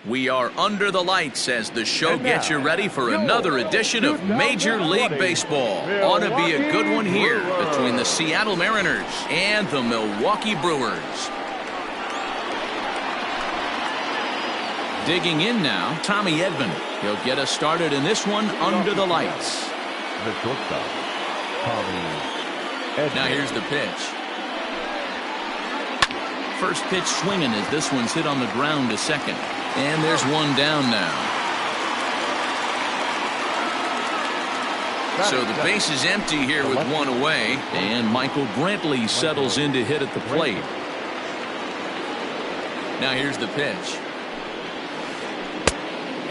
We are under the lights as the show gets you ready for another edition of Major League Baseball. Ought to be a good one here between the Seattle Mariners and the Milwaukee Brewers. Digging in now, Tommy Edman. He'll get us started in this one under the lights. The shortstop, Tommy Edman. Now here's the pitch. First pitch swinging as this one's hit on the ground to second. And there's one down now. So the base is empty here with one away. And Michael Brantley settles in to hit at the plate. Now here's the pitch.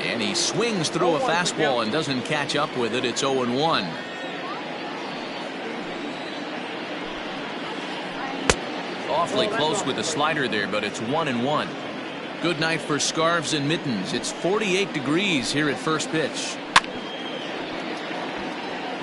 And he swings through a fastball and doesn't catch up with it. It's 0-1. Awfully close with the slider there, but it's 1-1. Good night for scarves and mittens. It's 48 degrees here at first pitch.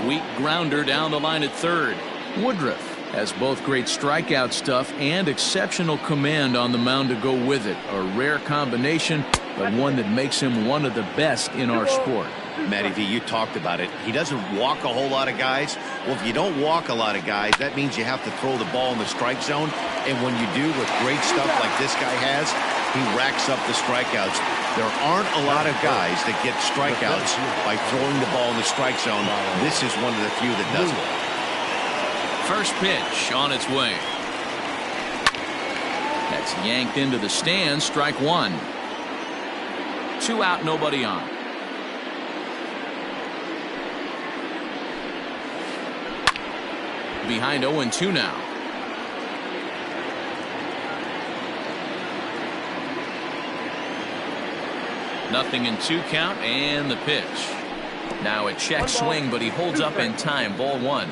Weak grounder down the line at third. Woodruff has both great strikeout stuff and exceptional command on the mound to go with it. A rare combination, but one that makes him one of the best in our sport. Matty V, you talked about it. He doesn't walk a whole lot of guys. Well, if you don't walk a lot of guys, that means you have to throw the ball in the strike zone. And when you do with great stuff like this guy has, he racks up the strikeouts. There aren't a lot of guys that get strikeouts by throwing the ball in the strike zone. This is one of the few that does it. First pitch on its way. That's yanked into the stands. Strike one. 2 out, nobody on. Behind 0-2 now. Nothing in 2 count, and the pitch. Now a check swing, but he holds up in time. Ball 1.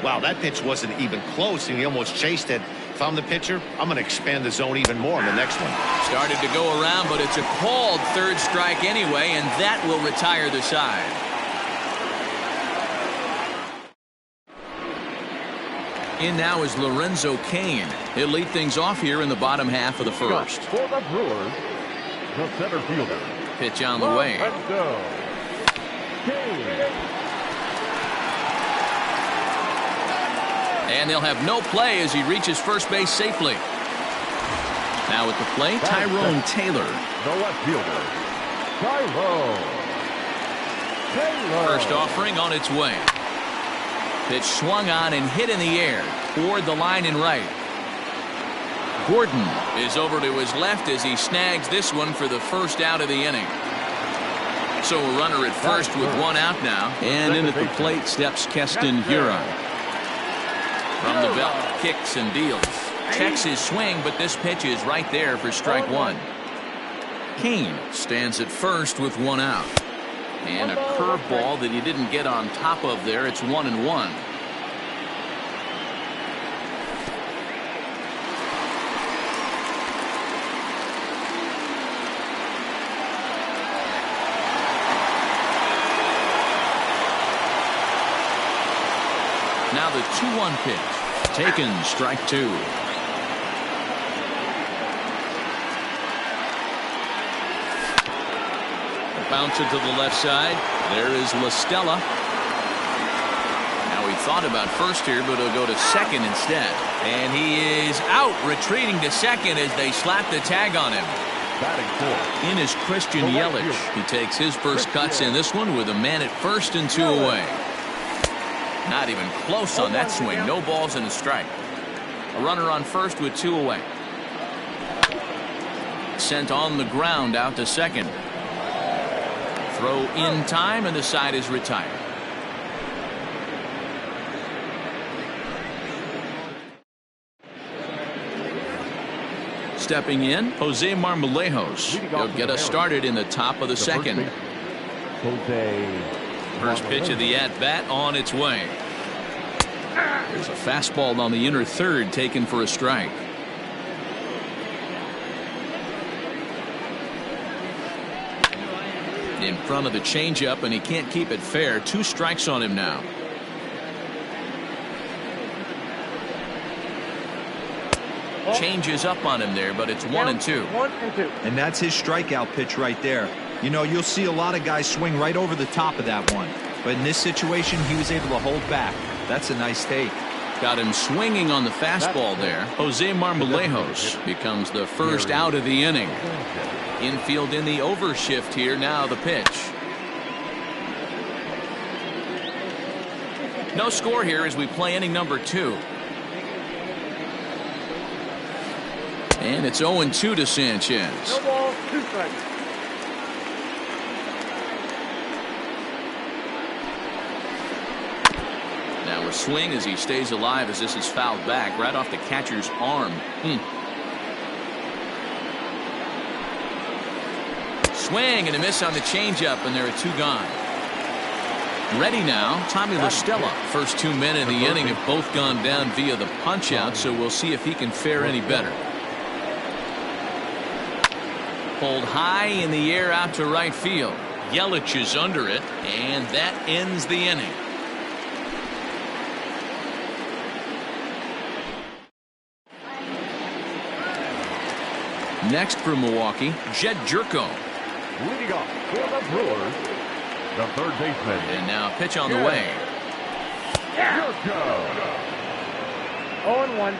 Wow, that pitch wasn't even close, and he almost chased it. If I'm the pitcher, I'm going to expand the zone even more on the next one. Started to go around, but it's a called third strike anyway, and that will retire the side. In now is Lorenzo Cain. He'll lead things off here in the bottom half of the first. For the Brewers, the center fielder. Pitch on the way. And they'll have no play as he reaches first base safely. Now at the plate, Tyrone Taylor. The left fielder, Tyrone Taylor. First offering on its way. Pitch swung on and hit in the air toward the line and right. Gordon is over to his left as he snags this one for the first out of the inning. So a runner at first with 1 out now. And in at the plate steps Keston Huron. From the belt, kicks and deals. Checks his swing, but this pitch is right there for strike 1. Cain stands at first with 1 out. And a curveball that he didn't get on top of there. It's 1-1. Now the 2-1 pitch. Taken, strike 2. Bouncer to the left side. There is La Stella. Now he thought about first here, but he'll go to second instead. And he is out, retreating to second as they slap the tag on him. In is Christian Yelich. He takes his first cuts in this one with a man at first and 2 away. Not even close on that swing. No balls and a strike. A runner on first with 2 away. Sent on the ground out to second. Throw in time, and the side is retired. Stepping in, Jose Marmolejos. He'll get us started in the top of the second. First pitch of the at-bat on its way. There's a fastball on the inner third taken for a strike. In front of the changeup, and he can't keep it fair. 2 strikes on him now. Changes up on him there, but it's 1-2. 1-2. And that's his strikeout pitch right there. You know, you'll see a lot of guys swing right over the top of that one. But in this situation, he was able to hold back. That's a nice take. Got him swinging on the fastball there. Jose Marmolejos becomes the first out of the inning. Infield in the overshift here. Now the pitch. No score here as we play inning number 2. And it's 0-2 to Sanchez. No ball, 2 strikes. Now a swing as he stays alive as this is fouled back right off the catcher's arm. Swing and a miss on the changeup, and there are 2 gone. Ready now, Tommy La Stella. First 2 men in the inning have both gone down via the punch out, so we'll see if he can fare any better. Pulled high in the air out to right field. Yelich is under it, and that ends the inning. Next for Milwaukee, Jed Jerko. Leading off for the Brewers, the third baseman. And now pitch on the way. Jerko. 0-1.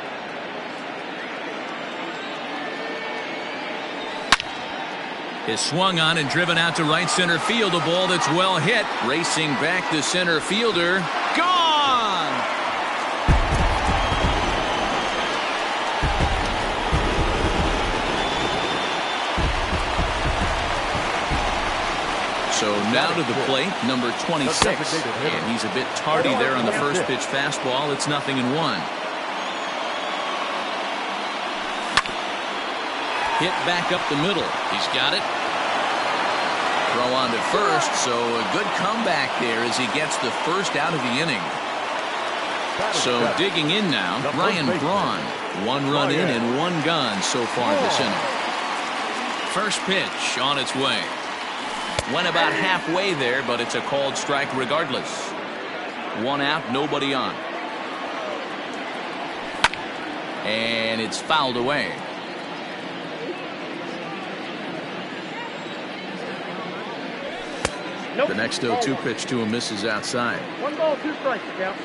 Is swung on and driven out to right center field. A ball that's well hit. Racing back the center fielder. Gone! So now to the plate, number 26. And he's a bit tardy there on the first pitch fastball. It's 0-1. Hit back up the middle. He's got it. Throw on to first, so a good comeback there as he gets the first out of the inning. So digging in now, Ryan Braun. 1 run in and 1 gone so far this inning. First pitch on its way. Went about halfway there, but it's a called strike regardless. 1 out, nobody on. And it's fouled away. Nope. The next 0-2 pitch to him misses outside. 1 ball, 2 strikes, count.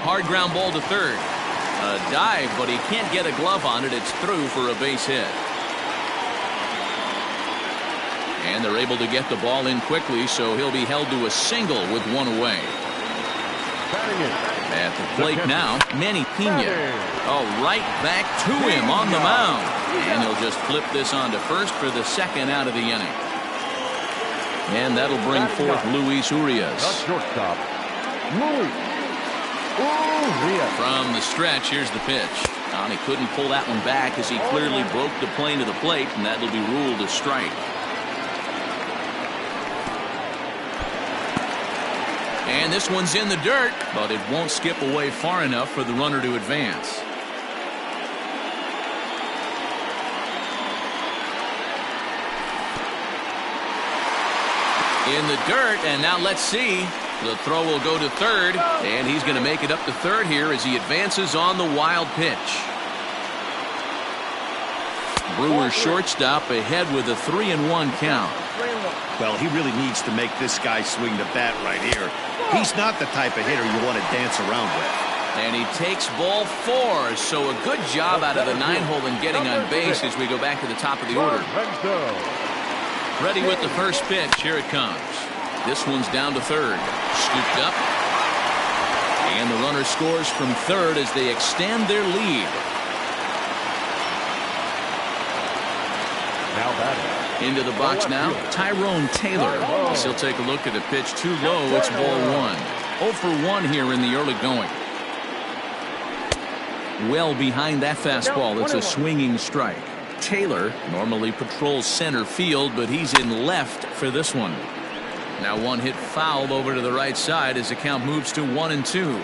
Hard ground ball to third. A dive, but he can't get a glove on it. It's through for a base hit. And they're able to get the ball in quickly, so he'll be held to a single with 1 away. At the plate now, Manny Pena. Oh, right back to him on the mound. And he'll just flip this on to first for the second out of the inning. And that'll bring forth Luis Urias. The shortstop, Luis Urias. From the stretch, here's the pitch. And he couldn't pull that one back as he clearly broke the plane to the plate, and that'll be ruled a strike. And this one's in the dirt, but it won't skip away far enough for the runner to advance. In the dirt, and now let's see. The throw will go to third, and he's going to make it up to third here as he advances on the wild pitch. Brewers shortstop ahead with a 3-1 count. Well, he really needs to make this guy swing the bat right here. He's not the type of hitter you want to dance around with. And he takes ball 4, so a good job out of the 9-hole in getting on base as we go back to the top of the order. Ready with the first pitch. Here it comes. This one's down to third. Scooped up. And the runner scores from third as they extend their lead. Now batting. Into the box now, Tyrone Taylor. As he'll take a look at the pitch too low. It's ball 1. 0 for 1 here in the early going. Well behind that fastball. It's a swinging strike. Taylor normally patrols center field, but he's in left for this one. Now 1 hit foul over to the right side as the count moves to 1-2.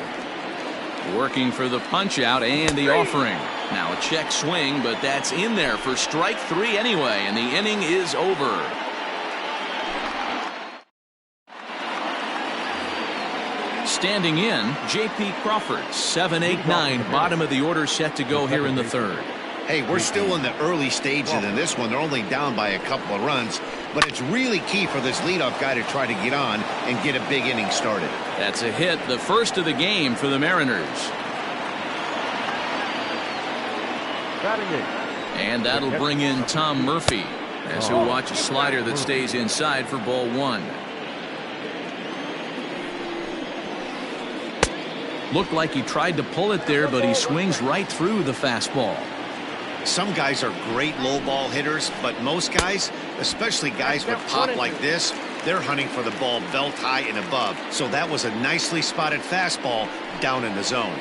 Working for the punch out and the offering. Now a check swing, but that's in there for strike 3 anyway, and the inning is Standing in, J.P. Crawford, 7-8-9, bottom of the order set to go here in the third. Hey, we're still in the early stages in this one. They're only down by a couple of runs, but it's really key for this leadoff guy to try to get on and get a big inning started. That's a hit, the first of the game for the Mariners. And that'll bring in Tom Murphy as he'll watch a slider that stays inside for ball one. Looked like he tried to pull it there, but he swings right through the fastball. Some guys are great low ball hitters, but most guys, especially guys with pop like this, they're hunting for the ball belt high and above. So that was a nicely spotted fastball down in the zone.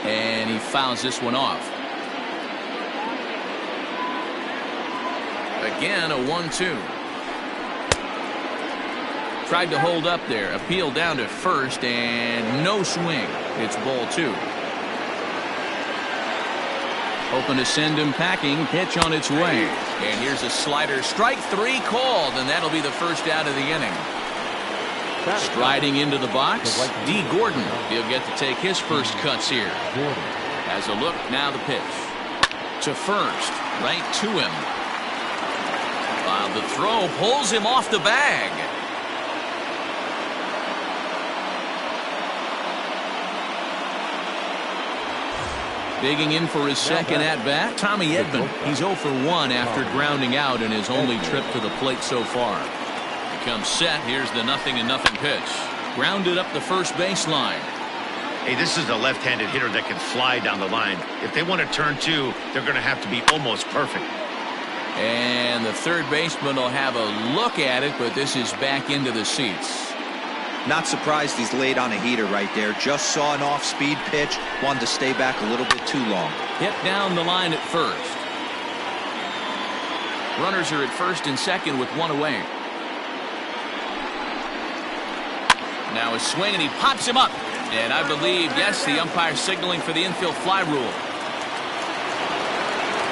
And he fouls this one off. Again, a 1-2. Tried to hold up there. Appeal down to first, and no swing. It's ball two. Hoping to send him packing. Pitch on its way. And here's a slider. Strike three called, and that'll be the first out of the inning. Striding into the box, D. Gordon. He'll get to take his first cuts here. Has a look, now the pitch. To first, right to him. While the throw pulls him off the bag. Digging in for his second at-bat, Tommy Edman. He's 0 for 1 after grounding out in his only trip to the plate so far. He comes set. Here's the 0-0 pitch. Grounded up the first baseline. Hey, this is a left-handed hitter that can fly down the line. If they want to turn two, they're going to have to be almost perfect. And the third baseman will have a look at it, but this is back into the seats. Not surprised he's laid on a heater right there. Just saw an off-speed pitch. Wanted to stay back a little bit too long. Hit down the line at first. Runners are at first and second with one away. Now a swing, and he pops him up. And I believe, yes, the umpire signaling for the infield fly rule.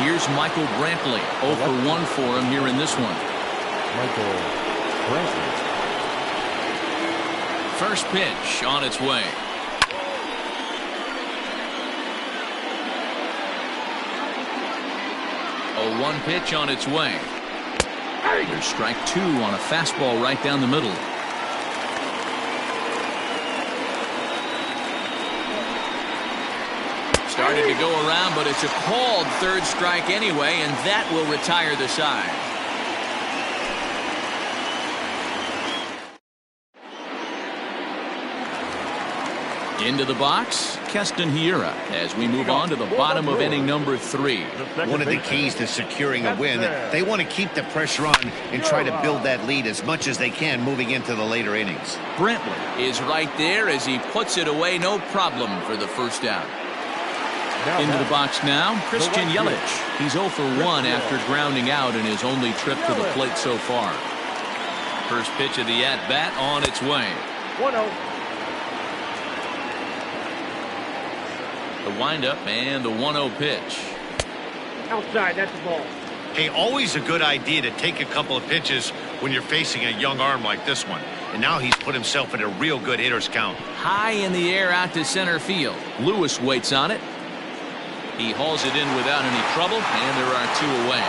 Here's Michael Brantley. 0 for 1 for him here in this one. Michael Brantley. First pitch on its way. A 1 pitch on its way. There's strike two on a fastball right down the middle. Started to go around, but it's a called third strike anyway, and that will retire the side. Into the box, Keston Hiura, as we move on to the bottom of inning number 3. One of the keys to securing a win, they want to keep the pressure on and try to build that lead as much as they can moving into the later innings. Brantley is right there as he puts it away, no problem for the first out. Into the box now, Christian Yelich. He's 0 for 1 after grounding out in his only trip to the plate so far. First pitch of the at-bat on its way. 1-0. The windup and the 1-0 pitch. Outside, that's the ball. Hey, always a good idea to take a couple of pitches when you're facing a young arm like this one. And now he's put himself in a real good hitter's count. High in the air out to center field. Lewis waits on it. He hauls it in without any trouble, and there are 2 away.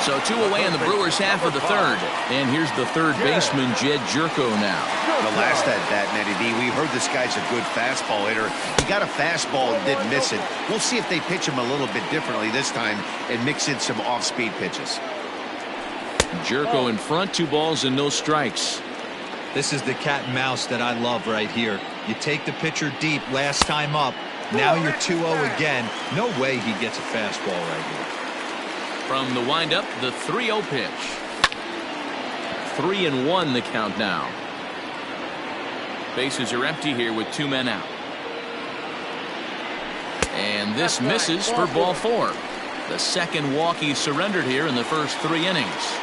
So 2 away in the Brewers' half of the third. And here's the third baseman, Jed Jerko now. The last at-bat, Matty B, we heard this guy's a good fastball hitter. He got a fastball and didn't miss it. We'll see if they pitch him a little bit differently this time and mix in some off-speed pitches. Jerko in front, 2 balls and no strikes. This is the cat and mouse that I love right here. You take the pitcher deep last time up. Now you're 2-0 again. No way he gets a fastball right here. From the windup, the 3-0 pitch. 3-1 the count now. Bases are empty here with 2 men out. And this misses for ball 4. The second walk he surrendered here in the first 3 innings.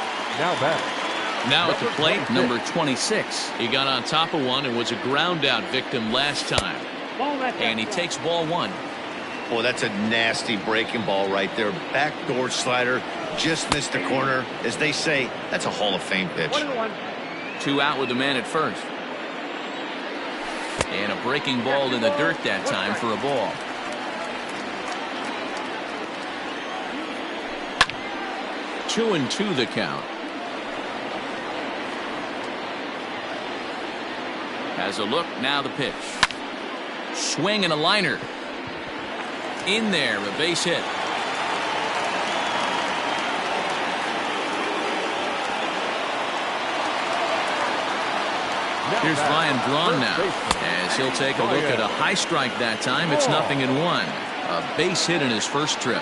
Now at the plate, number 26. He got on top of one and was a ground out victim last time. And he takes ball 1. Boy, that's a nasty breaking ball right there. Backdoor slider, just missed the corner. As they say, that's a Hall of Fame pitch. 1-1. 2 out with the man at first. And a breaking ball in the dirt that time for a ball. Two and 2 the count. Has a look, now the pitch. Swing and a liner. In there, a base hit. Here's Ryan Braun now, as he'll take a look at a high strike that time. It's 0-1. A base hit in his first trip.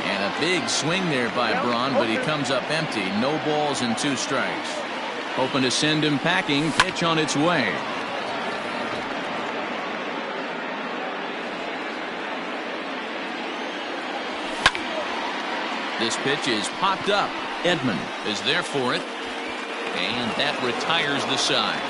And a big swing there by Braun, but he comes up empty. No balls and 2 strikes. Hoping to send him packing. Pitch on its way. This pitch is popped up. Edman is there for it. And that retires the side.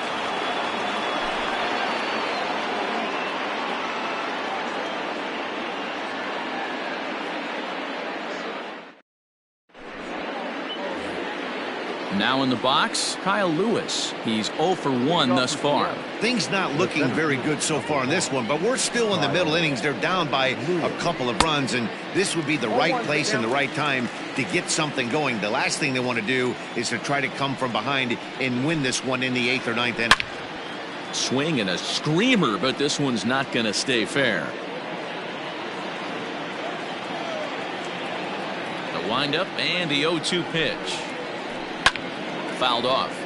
Now in the box, Kyle Lewis. He's 0 for 1 thus far. Things not looking very good so far in this one, but we're still in the middle innings. They're down by a couple of runs, and this would be the right place and the right time to get something going. The last thing they want to do is to try to come from behind and win this one in the 8th or 9th inning. Swing and a screamer, but this one's not going to stay fair. The windup and the 0-2 pitch. Fouled off.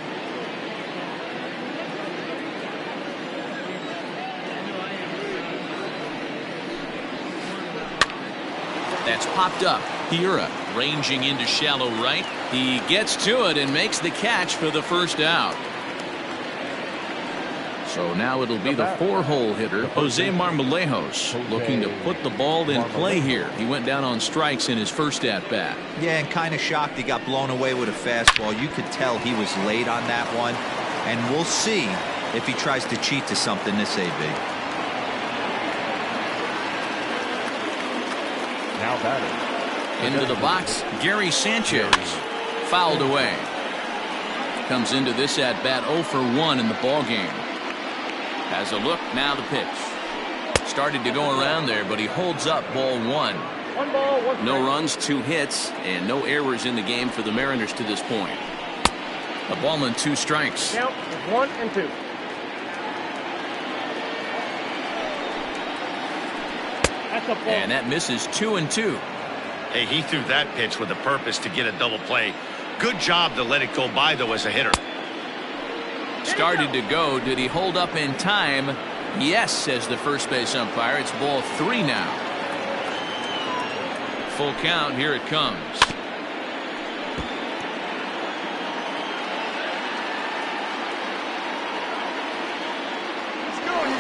That's popped up. Hiura ranging into shallow right. He gets to it and makes the catch for the first out. So now it'll be the 4-hole hitter, Jose Marmolejos, looking to put the ball in play here. He went down on strikes in his first at-bat. Yeah, and kind of shocked he got blown away with a fastball. You could tell he was late on that one. And we'll see if he tries to cheat to something this AB. Now batting. Into the box, Gary Sanchez. Fouled away. Comes into this at-bat 0 for 1 in the ball game. Has a look, now the pitch. Started to go around there, but he holds up ball 1. 1 ball, 1 strike. No runs, 2 hits, and no errors in the game for the Mariners to this point. A ball and 2 strikes. Count is 1 and 2. That's a ball. And that misses 2 and 2. Hey, he threw that pitch with a purpose to get a double play. Good job to let it go by, though, as a hitter. Started to go. Did he hold up in time? Yes, says the first base umpire. It's ball 3 now. Full count. Here it comes.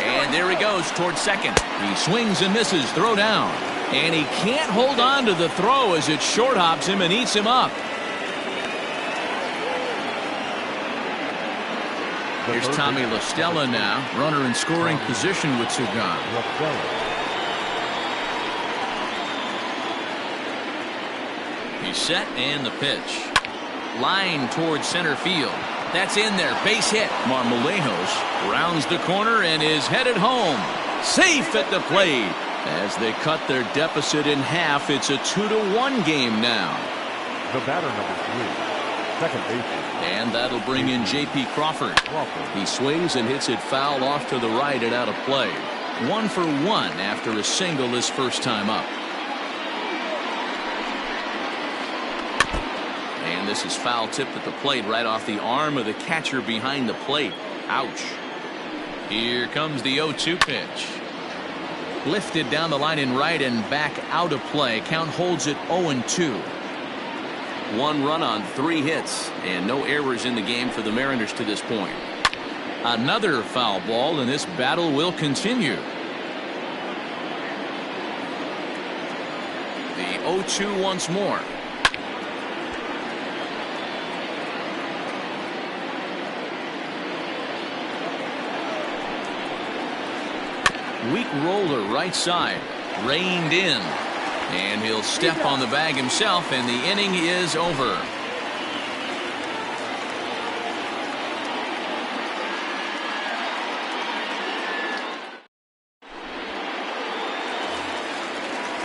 And there he goes towards second. He swings and misses. Throw down. And he can't hold on to the throw as it short hops him and eats him up. Here's Tommy La Stella now, runner in scoring position with Sugan. He's set and the pitch. Line towards center field. That's in there. Base hit. Marmolejos rounds the corner and is headed home. Safe at the plate. As they cut their deficit in half, it's a 2-1 game now. The batter number 3, second baseman. And that'll bring in J.P. Crawford. He swings and hits it foul off to the right and out of play. 1 for 1 after a single his first time up. And this is foul tipped at the plate right off the arm of the catcher behind the plate. Ouch. Here comes the 0-2 pitch. Lifted down the line in right and back out of play. Count holds it 0-2. 1 run on 3 hits and no errors in the game for the Mariners to this point. Another foul ball, and this battle will continue. The 0-2 once more. Weak roller right side. Reined in. And he'll step on the bag himself, and the inning is over.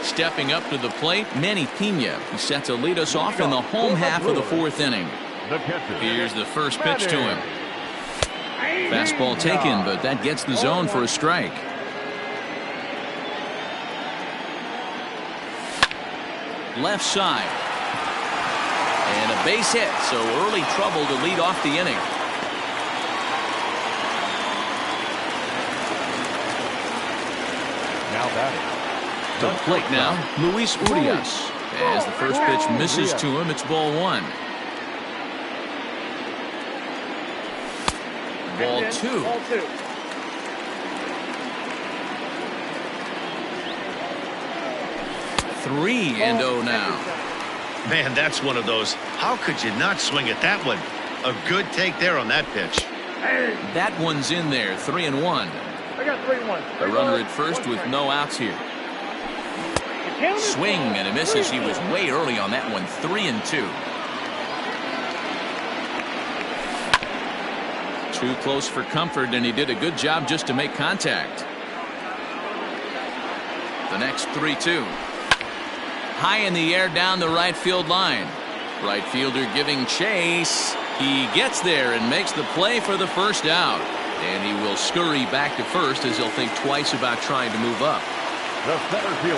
Stepping up to the plate, Manny Pena. He set to lead us off in the home half of the fourth inning. Here's the first pitch to him. Fastball taken, but that gets the zone for a strike. Left side. And a base hit, so early trouble to lead off the inning. Now batting. To the plate now, Luis Urias. As the first pitch misses to him, it's ball one. Ball two. 3-0 now. Man, that's one of those. How could you not swing at that one? A good take there on that pitch. That one's in there. 3-1. I got 3-1. A runner at first with no outs here. Swing and a misses. He was way early on that one. 3-2. Too close for comfort, and he did a good job just to make contact. The next 3-2. High in the air down the right field line. Right fielder giving chase. He gets there and makes the play for the first out. And he will scurry back to first as he'll think twice about trying to move up.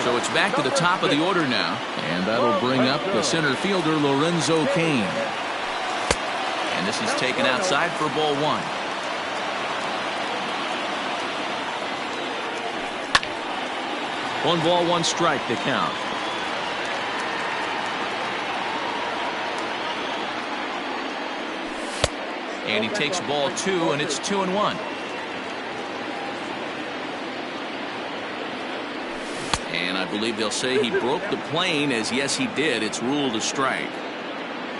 So it's back to the top of the order now. And that'll bring up the center fielder, Lorenzo Cain. And this is taken outside for ball one. One ball, one strike to count. And he takes ball two, and it's 2-1. And I believe they'll say he broke the plane, as yes he did. It's ruled a strike.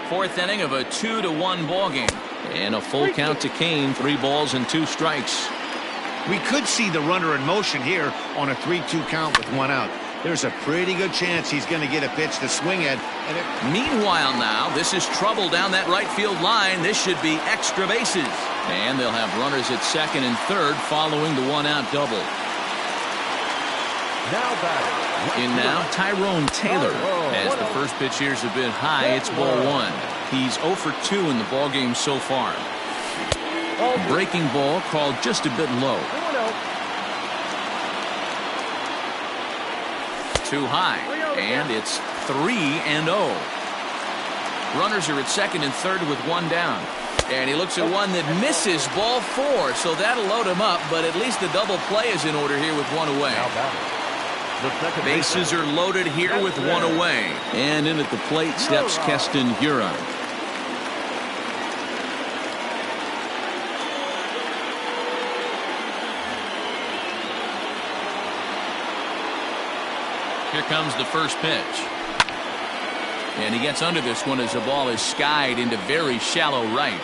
Fourth inning of a 2-1 ball game. And a full count to Cain. 3 balls and 2 strikes. We could see the runner in motion here on a 3-2 count with 1 out. There's a pretty good chance he's going to get a pitch to swing at. Meanwhile now, this is trouble down that right field line. This should be extra bases. And they'll have runners at second and third following the 1-out double. Now batting. In now, Tyrone Taylor. As the first pitch here's a bit high, it's ball one. He's 0 for 2 in the ball game so far. Breaking ball called just a bit low. Too high, and it's 3-0. Runners are at second and third with 1 down. And he looks at one that misses, ball 4, so that'll load him up, but at least the double play is in order here with 1 away. Bases are loaded here with 1 away. And in at the plate steps Keston Hiura. Here comes the first pitch. And he gets under this one as the ball is skied into very shallow right.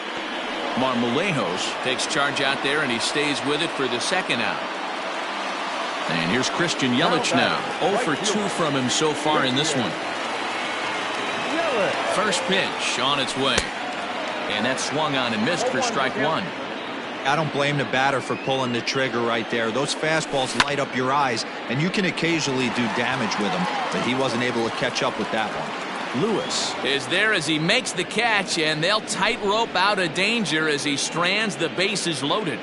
Marmolejos takes charge out there, and he stays with it for the second out. And here's Christian Yelich now. 0 for 2 from him so far in this one. First pitch on its way. And that swung on and missed for strike 1. I don't blame the batter for pulling the trigger right there. Those fastballs light up your eyes, and you can occasionally do damage with them, but he wasn't able to catch up with that one. Lewis is there as he makes the catch, and they'll tightrope out of danger as he strands the bases loaded.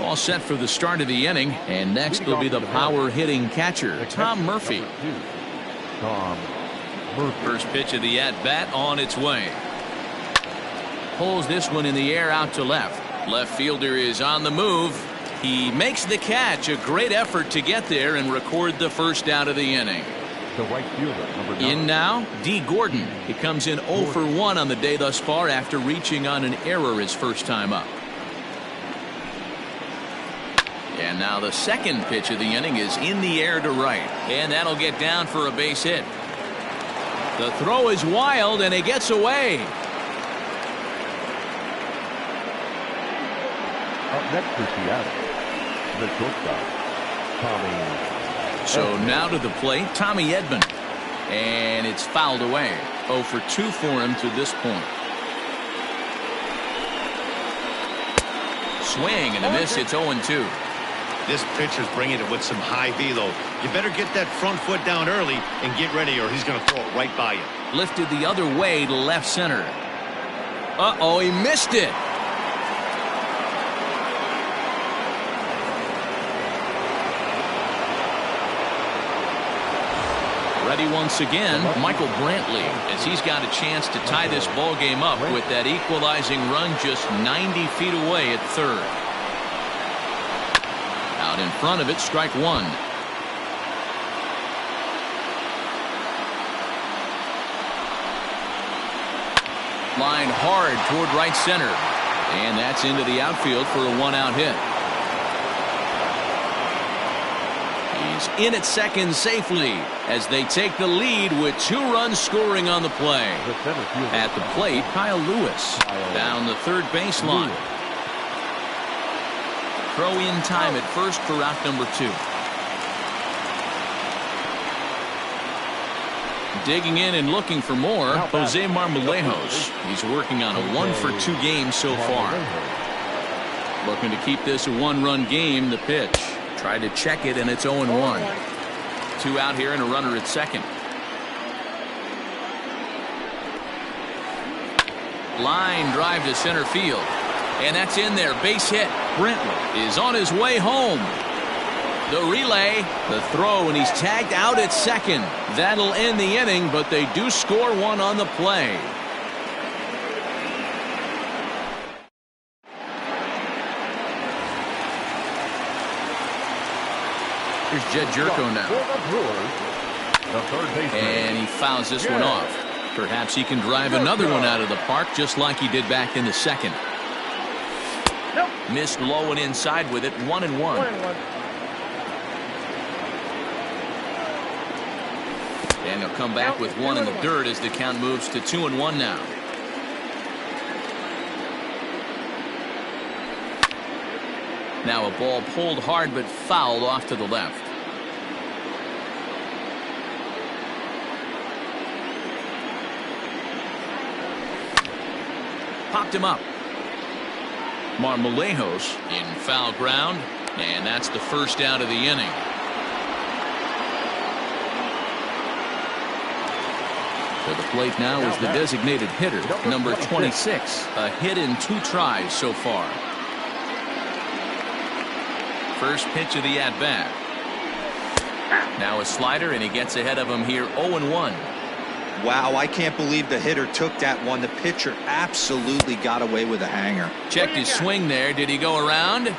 All set for the start of the inning, and next will be the power hitting catcher, Tom Murphy. First pitch of the at-bat on its way. Pulls this one in the air out to left. Left fielder is on the move. He makes the catch. A great effort to get there and record the first out of the inning. The right fielder, number 9. In now, D. Gordon. He comes in 0 for 1 on the day thus far after reaching on an error his first time up. And now the second pitch of the inning is in the air to right. And that'll get down for a base hit. The throw is wild, and it gets away. Up next for Seattle, the shortstop, Tommy. So now to the plate, Tommy Edman. And it's fouled away. 0 for 2 for him to this point. Swing and a miss. It's 0-2. This pitcher's bringing it with some high velo. You better get that front foot down early and get ready, or he's going to throw it right by you. Lifted the other way to left center. Uh-oh, he missed it. Ready once again, Michael Brantley, as he's got a chance to tie this ball game up with that equalizing run just 90 feet away at third. Out in front of it, strike one. Line hard toward right center. And that's into the outfield for a one-out hit. He's in at second safely as they take the lead with 2 runs scoring on the play. At the plate, Kyle Lewis down the third baseline. Throw in time at first for out number 2. Digging in and looking for more, Jose Marmolejos. He's working on a 1 for 2 game so far. Looking to keep this a 1-run game. The pitch. Tried to check it, and it's 0-1. 2 out here and a runner at second. Line drive to center field. And that's in there. Base hit. Brantley is on his way home. The relay, the throw, and he's tagged out at second. That'll end the inning, but they do score one on the play. Here's Jed Jerko now. And he fouls this one off. Perhaps he can drive another one out of the park just like he did back in the second. Missed low and inside with it. 1-1. And he'll come back with one in the dirt as the count moves to 2-1 now. Now a ball pulled hard but fouled off to the left. Popped him up. Marmolejos in foul ground, and that's the first out of the inning. To the plate now is the designated hitter, number 26. A hit in 2 tries so far. First pitch of the at-bat. Now a slider, and he gets ahead of him here. 0-1. Wow, I can't believe the hitter took that one. The pitcher absolutely got away with a hanger. Checked his swing there. Did he go around?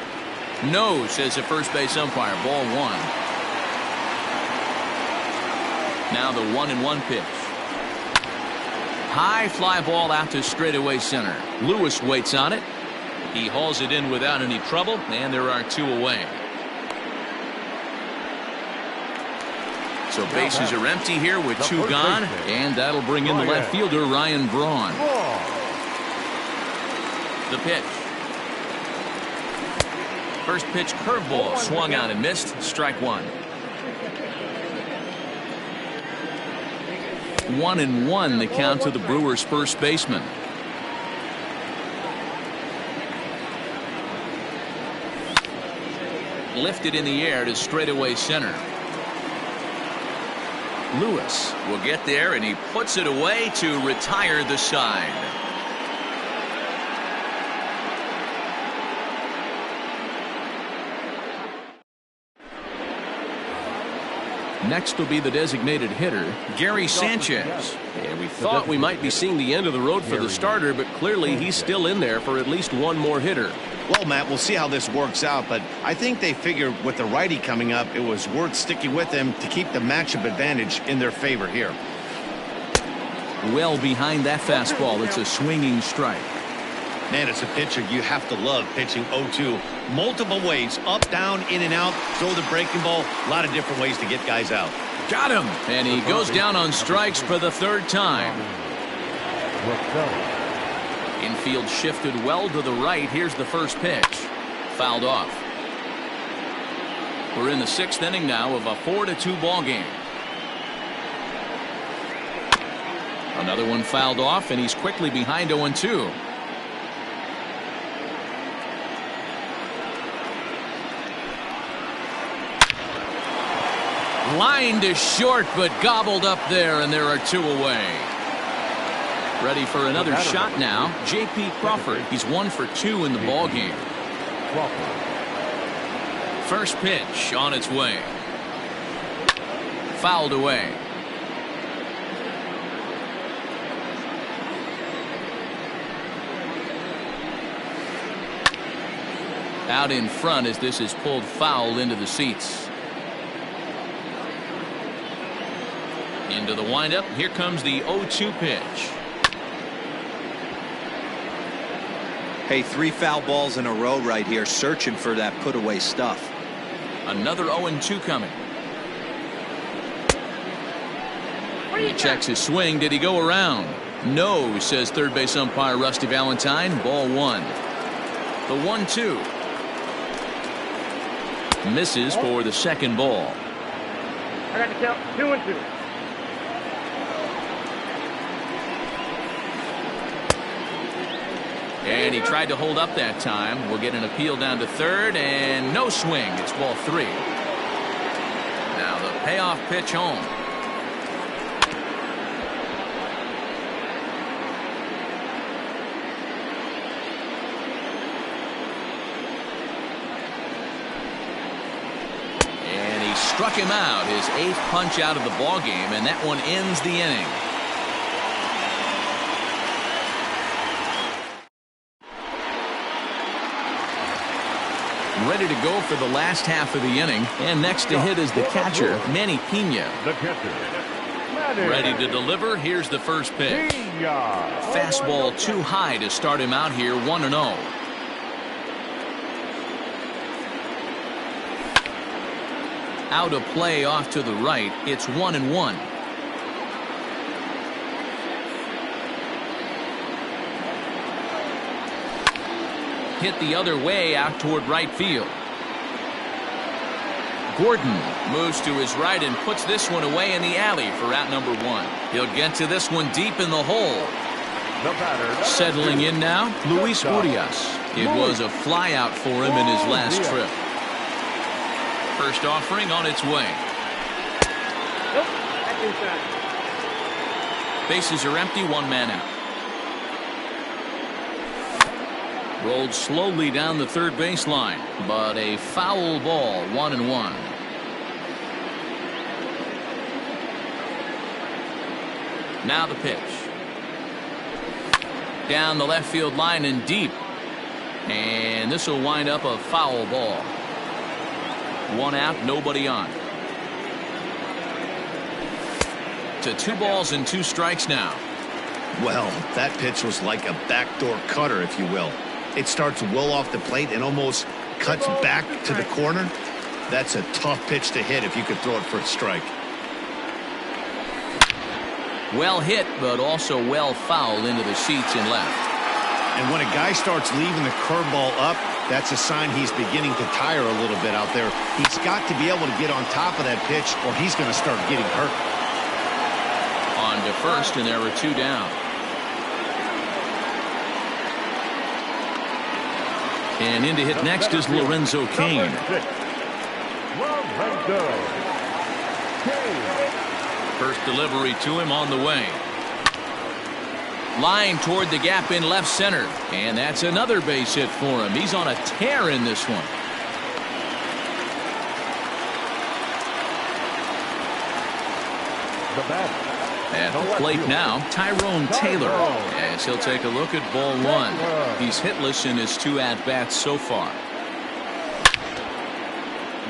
No, says the first base umpire. Ball 1. Now the 1-1 pitch. High fly ball out to straightaway center. Lewis waits on it. He hauls it in without any trouble, and there are 2 away. So bases are empty here with 2 gone, and that'll bring in the left fielder, Ryan Braun. The pitch. First pitch curveball swung on and missed. Strike 1. 1-1 the count to the Brewers' first baseman. Lifted in the air to straightaway center. Lewis will get there, and he puts it away to retire the side. Next will be the designated hitter, Gary Sanchez. And we thought we might be seeing the end of the road for the starter, but clearly he's still in there for at least one more hitter. Well, Matt, we'll see how this works out, but I think they figure with the righty coming up, it was worth sticking with him to keep the matchup advantage in their favor here. Well behind that fastball. It's a swinging strike. Man, as a pitcher, you have to love pitching 0-2. Multiple ways, up, down, in and out, throw the breaking ball. A lot of different ways to get guys out. Got him. And he goes down on strikes for the 3rd time. Infield shifted well to the right. Here's the first pitch. Fouled off. We're in the 6th inning now of a 4-2 ball game. Another one fouled off, and he's quickly behind 0-2. Line to short, but gobbled up there, and there are 2 away. Ready for another shot now, J.P. Crawford. He's 1 for 2 in the ball game. First pitch on its way. Fouled away. Out in front as this is pulled foul into the seats. Into the windup. Here comes the 0-2 pitch. Hey, 3 foul balls in a row right here, searching for that put away stuff. Another 0-2 coming. He checks his swing. Did he go around? No, says third base umpire Rusty Valentine. Ball 1. The 1-2. Misses for the second ball. I got to count 2-2. And he tried to hold up that time. We'll get an appeal down to third, and no swing. It's ball 3. Now the payoff pitch home. And he struck him out, his 8th punch out of the ball game, and that one ends the inning. Ready to go for the last half of the inning, and next to hit is the catcher, Manny Pena. The catcher, Manny. Ready to deliver. Here's the first pitch. Pena. Fastball too high to start him out here, 1-0. Out of play off to the right. It's 1-1. Hit the other way out toward right field. Gordon moves to his right and puts this one away in the alley for out number 1. He'll get to this one deep in the hole. The batter, Settling in now, Luis Urias. It was a fly out for him in his last trip. First offering on its way. Nope, that's inside. Bases are empty, 1 man out. Rolled slowly down the third baseline, but a foul ball, 1-1. Now the pitch. Down the left field line and deep. And this will wind up a foul ball. 1 out, nobody on. To 2 balls and 2 strikes now. Well, that pitch was like a backdoor cutter, if you will. It starts well off the plate and almost cuts back to the corner. That's a tough pitch to hit if you could throw it for a strike. Well hit, but also well fouled into the seats and left. And when a guy starts leaving the curveball up, that's a sign he's beginning to tire a little bit out there. He's got to be able to get on top of that pitch, or he's going to start getting hurt. On to first, and there were 2 down. And in to hit next is Lorenzo Cain. Lorenzo Cain. First delivery to him on the way. Line toward the gap in left center. And that's another base hit for him. He's on a tear in this one. The batter. At the plate now, Tyrone Taylor, as he'll take a look at ball 1. He's hitless in his 2 at-bats so far.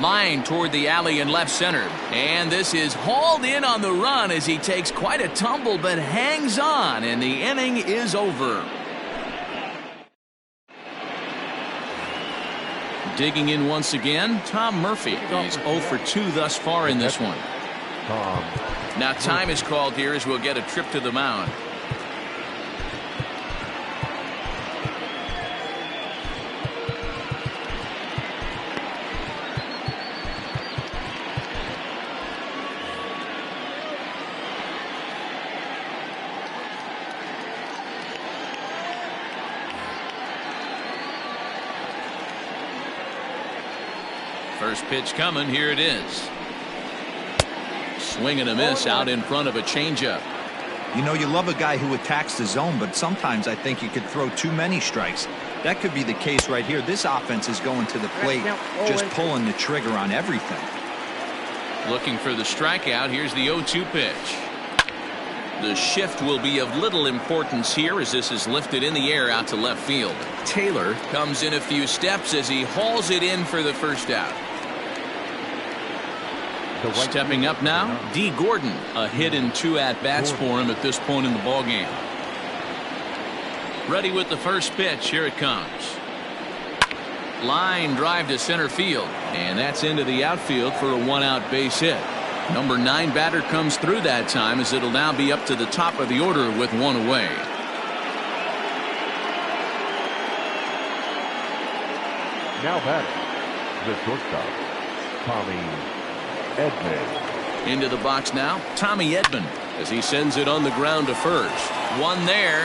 Line toward the alley in left center. And this is hauled in on the run as he takes quite a tumble but hangs on, and the inning is over. Digging in once again, Tom Murphy. He's 0 for 2 thus far in this one. Now time is called here as we'll get a trip to the mound. First pitch coming. Here it is. Swing and a miss out in front of a changeup. You know, you love a guy who attacks the zone, but sometimes I think you could throw too many strikes. That could be the case right here. This offense is going to the plate, just pulling the trigger on everything. Looking for the strikeout. Here's the 0-2 pitch. The shift will be of little importance here as this is lifted in the air out to left field. Taylor comes in a few steps as he hauls it in for the first out. Stepping up now, D. Gordon. A hit and 2 at-bats for him at this point in the ballgame. Ready with the first pitch. Here it comes. Line drive to center field, and that's into the outfield for a 1-out base hit. Number 9 batter comes through that time as it'll now be up to the top of the order with 1 away. Now batting, the shortstop, Tommy Edman. Into the box now, Tommy Edman, as he sends it on the ground to first. One there,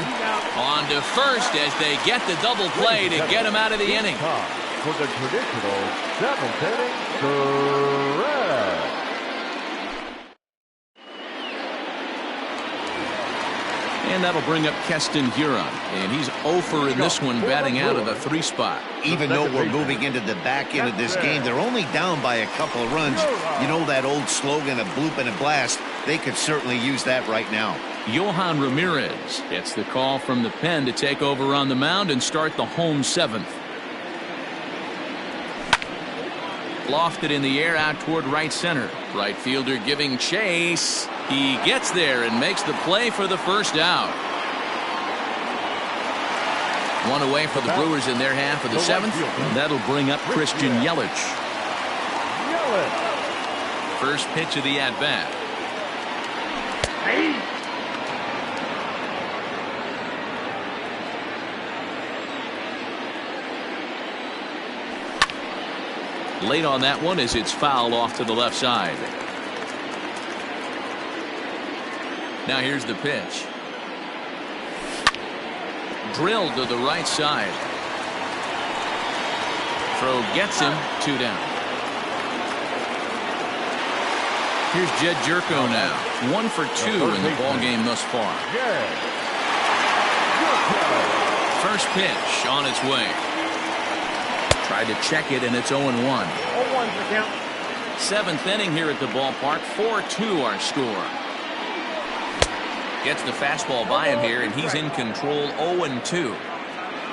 on to first as they get the double play to get him out of the inning. For the traditional 7th inning stretch. And that'll bring up Keston Huron, and he's 0 for in this one, batting out of the 3 spot. Even though we're moving into the back end of this game, they're only down by a couple of runs. You know that old slogan, a bloop and a blast. They could certainly use that right now. Johan Ramirez gets the call from the pen to take over on the mound and start the home 7th. Lofted in the air out toward right center. Right fielder giving chase. He gets there and makes the play for the first out. 1 away for the Brewers in their half of the 7th. And that'll bring up Christian Yelich. First pitch of the at-bat. Late on that one as it's fouled off to the left side. Now here's the pitch. Drilled to the right side. Throw gets him. 2 down. Here's Jed Jerko now. 1 for 2 in the ballgame thus far. First pitch on its way. Tried to check it, and it's 0-1. 0-1 for count. 7th inning here at the ballpark. 4-2 our score. Gets the fastball by him here, and he's in control. 0-2.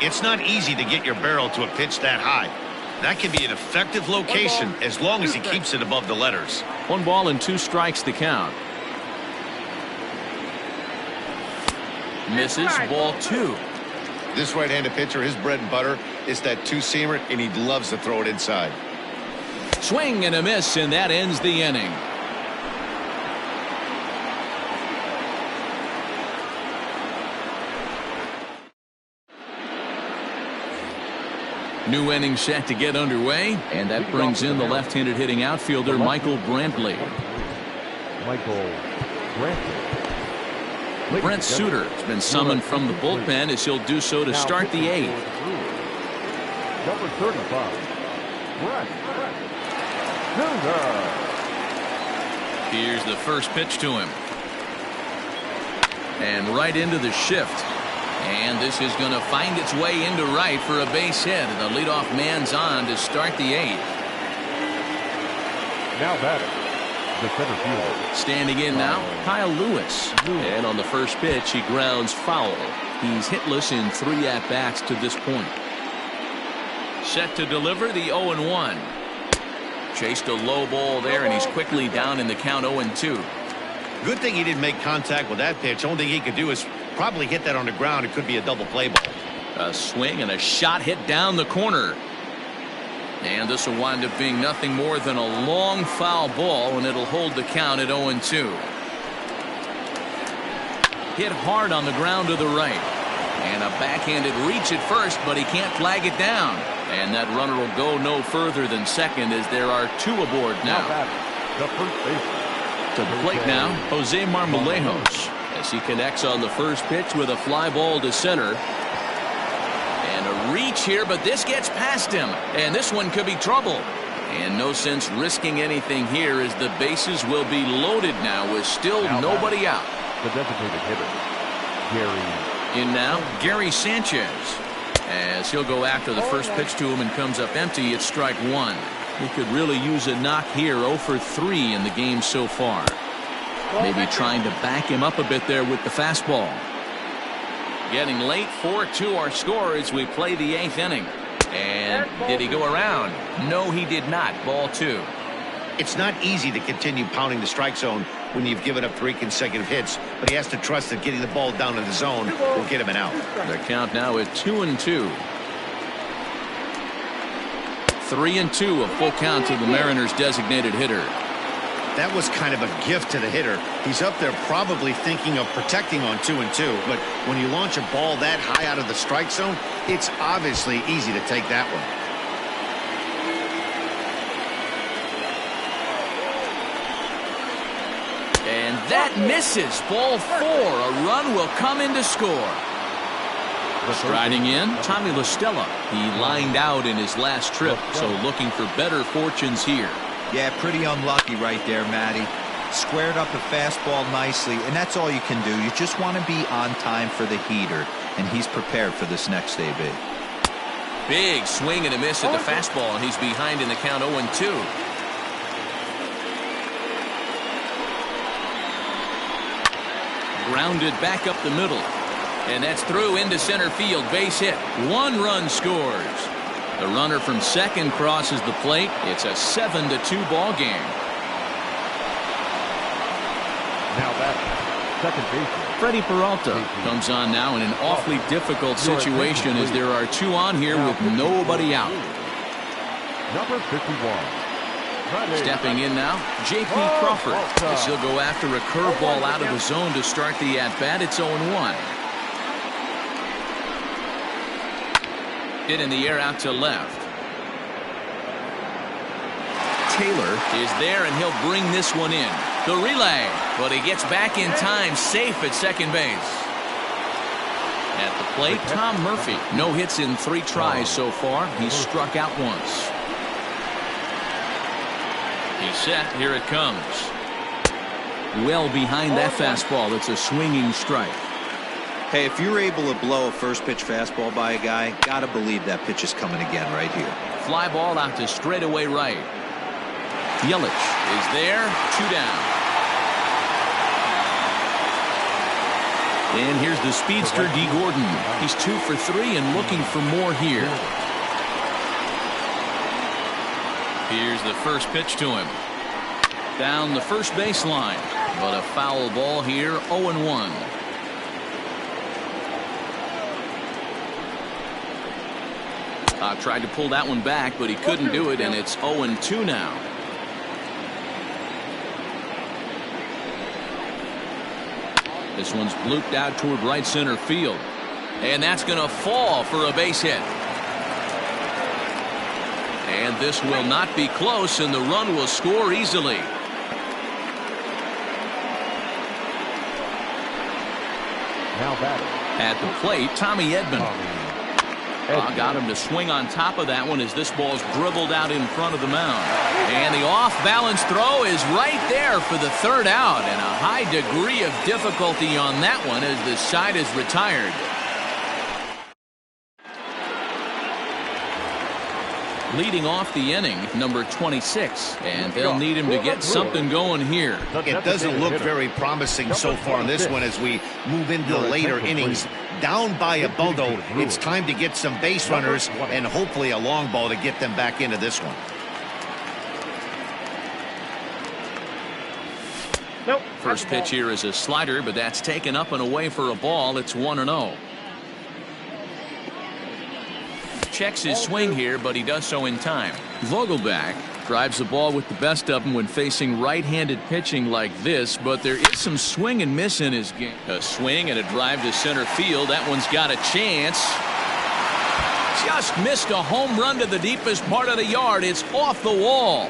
It's not easy to get your barrel to a pitch that high. That can be an effective location as long as he keeps it above the letters. 1 ball and 2 strikes to count. Misses. Ball 2. This right-handed pitcher, his bread and butter is that 2-seamer, and he loves to throw it inside. Swing and a miss, and that ends the inning. New inning set to get underway, and that brings in the left-handed hitting outfielder Michael Brantley. Brent Suter has been summoned from the bullpen as he'll do so to start the 8th. Number 35, Brent Suter. Here's the first pitch to him. And right into the shift. And this is going to find its way into right for a base hit. The leadoff man's on to start the 8th. Now batting, the center fielder. Standing in now, Kyle Lewis. And on the first pitch, he grounds foul. He's hitless in 3 at-bats to this point. Set to deliver the 0-1. Chased a low ball there, and he's quickly down in the count 0-2. Good thing he didn't make contact with that pitch. Only thing he could do is probably hit that on the ground. It could be a double play ball. A swing and a shot hit down the corner. And this will wind up being nothing more than a long foul ball, and it'll hold the count at 0-2. Hit hard on the ground to the right. And a backhanded reach at first, but he can't flag it down. And that runner will go no further than second as there are 2 aboard now. The first baseman. To the plate now, Jose Marmolejos, as he connects on the first pitch with a fly ball to center. And a reach here, but this gets past him, and this one could be trouble. And no sense risking anything here as the bases will be loaded now with still nobody out. The designated hitter, Gary. In now, Gary Sanchez. As he'll go after the first pitch to him and comes up empty, it's strike one. He could really use a knock here. 0 for 3 in the game so far. Maybe trying to back him up a bit there with the fastball. Getting late, 4-2 our score as we play the 8th inning. And did he go around? No, he did not. Ball 2. It's not easy to continue pounding the strike zone when you've given up 3 consecutive hits, but he has to trust that getting the ball down in the zone will get him an out. The count now at 2-2. 3-2, a full count to the Mariners' designated hitter. That was kind of a gift to the hitter. He's up there probably thinking of protecting on 2-2, but when you launch a ball that high out of the strike zone, it's obviously easy to take that one. And that misses. Ball 4. A run will come in to score. Striding in, Tommy La Stella. He lined out in his last trip, so looking for better fortunes here. Yeah, pretty unlucky right there, Matty. Squared up the fastball nicely, and that's all you can do. You just want to be on time for the heater, and he's prepared for this next AB. Big swing and a miss at the fastball, and he's behind in the count 0-2. Grounded back up the middle. And that's through into center field. Base hit. 1 run scores. The runner from second crosses the plate. It's a 7-2 ball game. Now back, second baseman. Freddie Peralta comes on now in an awfully difficult situation as there are 2 on here with nobody out. Number 51. Stepping in now, J.P. Crawford. As he'll go after a curveball out of the zone to start the at-bat. It's 0-1. Hit in the air out to left. Taylor is there, and he'll bring this one in. The relay, but he gets back in time, safe at second base. At the plate, Tom Murphy. No hits in 3 tries so far. He's struck out once. He's set. Here it comes. Well behind that fastball. It's a swinging strike. Hey, if you're able to blow a first pitch fastball by a guy, gotta believe that pitch is coming again right here. Fly ball out to straightaway right. Yelich is there. 2 down. And here's the speedster D. Gordon. He's 2 for 3 and looking for more here. Here's the first pitch to him. Down the first baseline, but a foul ball here. 0-1. Tried to pull that one back, but he couldn't do it, and it's 0-2 now. This one's blooped out toward right center field, and that's going to fall for a base hit. And this will not be close, and the run will score easily. Now batting. At the plate, Tommy Edman. Got him to swing on top of that one as this ball's dribbled out in front of the mound. And the off-balance throw is right there for the 3rd out, and a high degree of difficulty on that one as the side is retired. Leading off the inning, number 26, and they'll need him to get something going here. It doesn't look very promising so far in this one as we move into the later innings. Down by a bundle, it's time to get some base runners and hopefully a long ball to get them back into this one. Nope. First pitch here is a slider, but that's taken up and away for a ball. It's 1-0. Checks his swing here, but he does so in time. Vogelback drives the ball with the best of them when facing right-handed pitching like this, but there is some swing and miss in his game. A swing and a drive to center field. That one's got a chance. Just missed a home run to the deepest part of the yard. It's off the wall.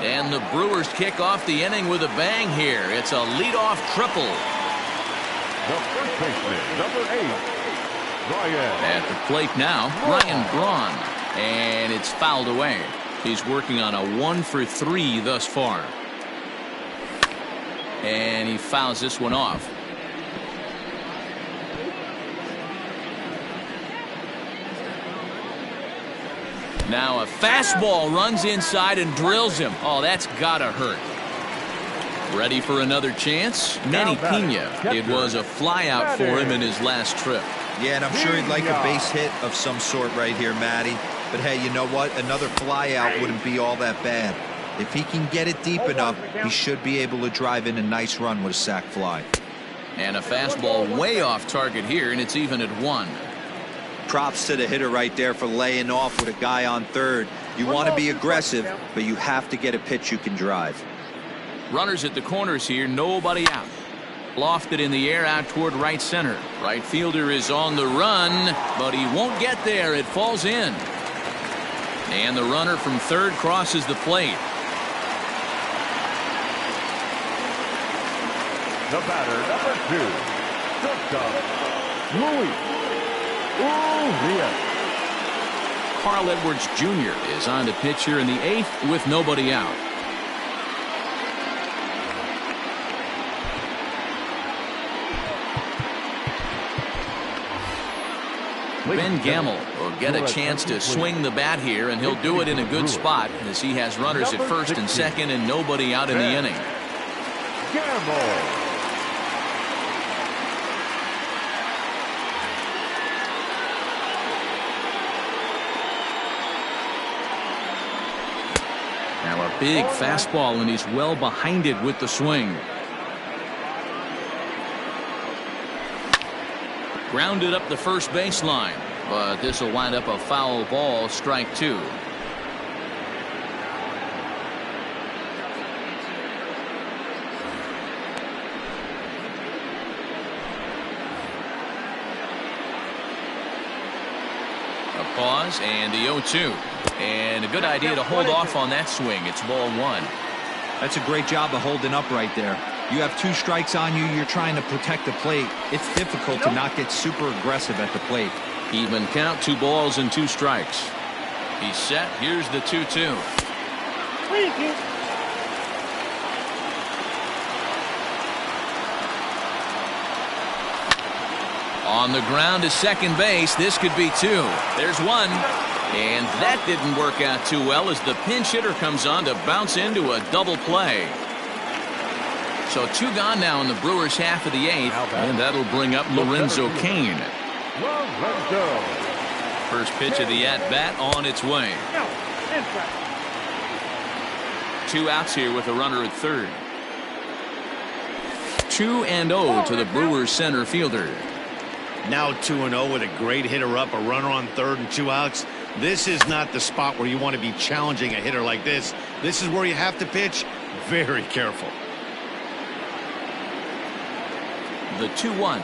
And the Brewers kick off the inning with a bang here. It's a leadoff triple. The first baseman, number 8. At the plate now, Ryan Braun. And it's fouled away. He's working on a 1-for-3 thus far. And he fouls this one off. Now a fastball runs inside and drills him. Oh, that's gotta hurt. Ready for another chance? Manny Pena. It was a fly out for him in his last trip. Yeah, and I'm sure he'd like a base hit of some sort right here, Matty. But hey, you know what? Another fly out wouldn't be all that bad. If he can get it deep enough, he should be able to drive in a nice run with a sac fly. And a fastball way off target here, and it's even at 1. Props to the hitter right there for laying off with a guy on third. You want to be aggressive, but you have to get a pitch you can drive. Runners at the corners here, nobody out. Lofted in the air out toward right center. Right fielder is on the run, but he won't get there. It falls in. And the runner from third crosses the plate. The batter, number 2, Louis. Carl Edwards Jr. is on the pitch here in the 8th with nobody out. Ben Gamble will get a chance to swing the bat here, and he'll do it in a good spot as he has runners at first and second and nobody out in the inning. Gamble. Now a big fastball, and he's well behind it with the swing. Grounded up the first baseline, but this will wind up a foul ball, strike 2. A pause and the 0-2. And a good idea to hold off on that swing. It's ball 1. That's a great job of holding up right there. You have 2 strikes on you. You're trying to protect the plate. It's difficult to not get super aggressive at the plate. Even count, 2 balls and 2 strikes. He's set. Here's the 2-2. On the ground to second base. This could be 2. There's 1. And that didn't work out too well as the pinch hitter comes on to bounce into a double play. So 2 gone now in the Brewers' half of the 8th, and that'll bring up Lorenzo Cain. First pitch of the at-bat on its way. 2 outs here with a runner at third. 2-0 to the Brewers center fielder. Now 2-0 with a great hitter up, a runner on third and 2 outs. This is not the spot where you want to be challenging a hitter like this. This is where you have to pitch very careful. The 2-1.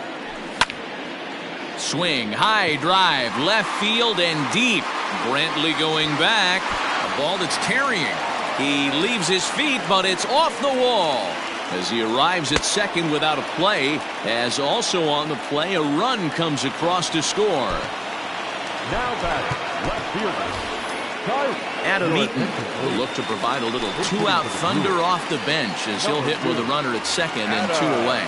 Swing, high drive, left field and deep. Brantley going back. A ball that's carrying. He leaves his feet, but it's off the wall as he arrives at second without a play. As also on the play, a run comes across to score. Now batting, left fielder Adam Eaton will look to provide a little 2-out thunder off the bench as he'll hit with a runner at second and 2 away.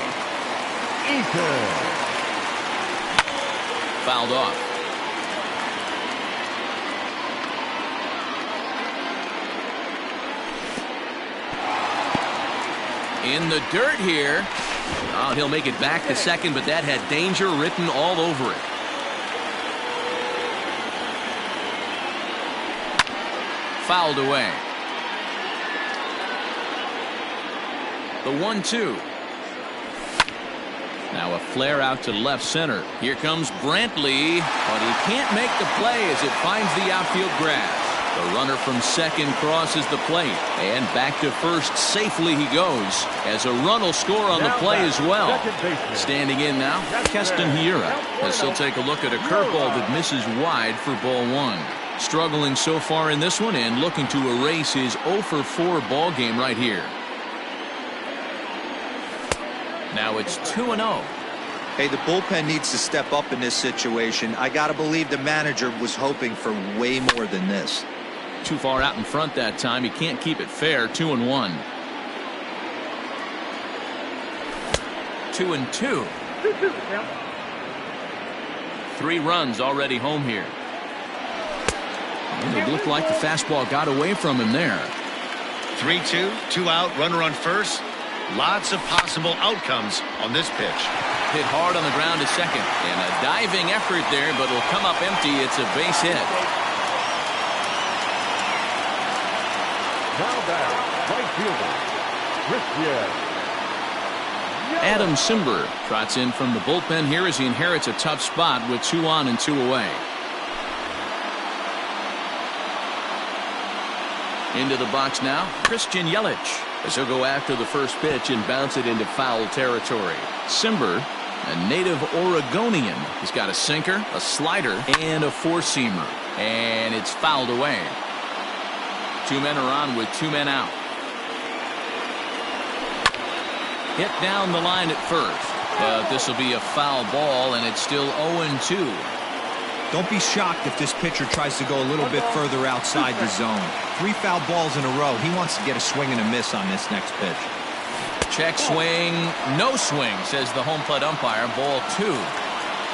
Fouled off. In the dirt here. Oh, he'll make it back to second, but that had danger written all over it. Fouled away. The 1-2. Now a flare out to left center. Here comes Brantley, but he can't make the play as it finds the outfield grass. The runner from second crosses the plate, and back to first safely he goes as a run will score on the play as well. Standing in now, Keston Hiura, as he'll take a look at a curveball that misses wide for ball 1. Struggling so far in this one and looking to erase his 0-for-4 ball game right here. Now it's 2-0. Hey, the bullpen needs to step up in this situation. I got to believe the manager was hoping for way more than this. Too far out in front that time. He can't keep it fair. 2-1. 2-2. 3 runs already home here. And it looked like the fastball got away from him there. 3-2, 2 out, runner on first. Lots of possible outcomes on this pitch. Hit hard on the ground to second. And a diving effort there, but it'll come up empty. It's a base hit. Now back, right fielder, Christian. Adam Simber trots in from the bullpen here as he inherits a tough spot with 2 on and 2 away. Into the box now, Christian Yelich, as he'll go after the first pitch and bounce it into foul territory. Simber, a native Oregonian, has got a sinker, a slider, and a four-seamer. And it's fouled away. 2 men are on with 2 men out. Hit down the line at first. But this will be a foul ball, and it's still 0-2. Don't be shocked if this pitcher tries to go a little bit further outside the zone. 3 foul balls in a row. He wants to get a swing and a miss on this next pitch. Check swing. No swing, says the home plate umpire. Ball 2.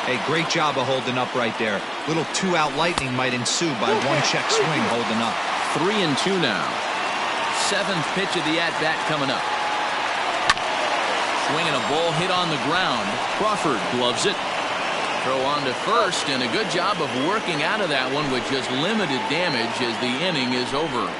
Hey, great job of holding up right there. Little 2-out lightning might ensue by 1 check swing holding up. 3-2 now. 7th pitch of the at-bat coming up. Swinging a ball hit on the ground. Crawford gloves it. Throw on to first, and a good job of working out of that one with just limited damage as the inning is over.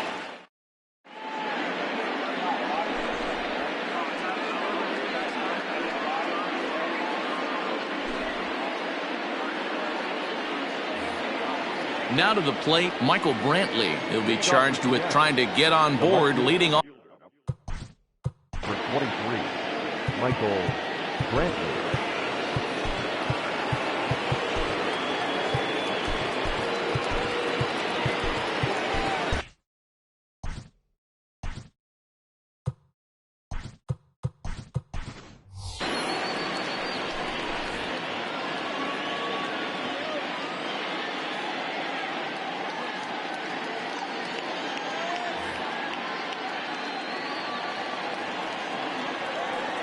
Now to the plate, Michael Brantley. He'll be charged with trying to get on board, leading off. For 23, Michael Brantley.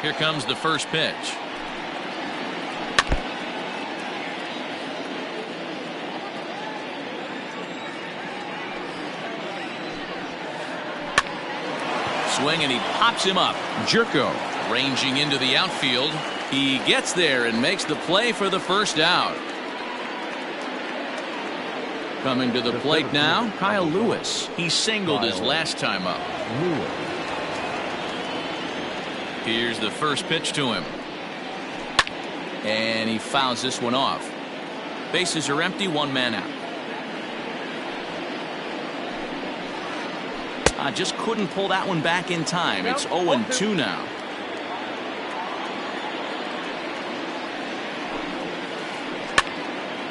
Here comes the first pitch. Swing, and he pops him up. Jerko ranging into the outfield. He gets there and makes the play for the first out. Coming to the plate now, Kyle Lewis. He singled his last time up. Here's the first pitch to him. And he fouls this one off. Bases are empty, 1 man out. Just couldn't pull that one back in time. It's 0-2 now.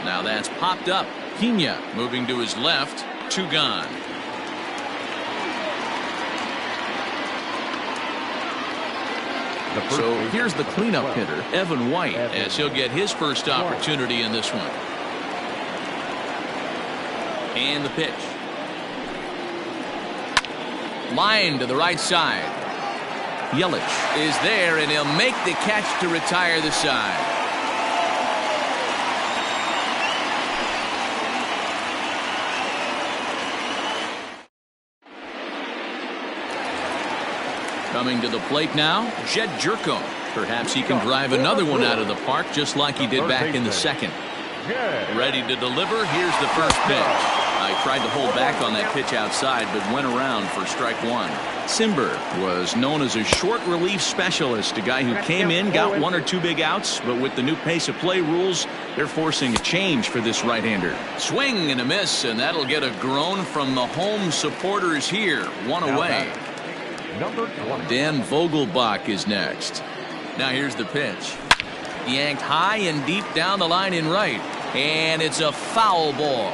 Now that's popped up. Pena moving to his left. 2 gone. So here's the cleanup hitter, Evan White, as he'll get his first opportunity in this one. And the pitch. Line to the right side. Yelich is there, and he'll make the catch to retire the side. Coming to the plate now, Jed Jerko. Perhaps he can drive another one out of the park just like he did back in the second. Ready to deliver. Here's the first pitch. I tried to hold back on that pitch outside, but went around for strike 1. Simber was known as a short relief specialist, a guy who came in, got 1 or 2 big outs, but with the new pace of play rules, they're forcing a change for this right-hander. Swing and a miss, and that'll get a groan from the home supporters here. 1 away. Number 20. Dan Vogelbach is next. Now here's the pitch. Yanked high and deep down the line in right. And it's a foul ball.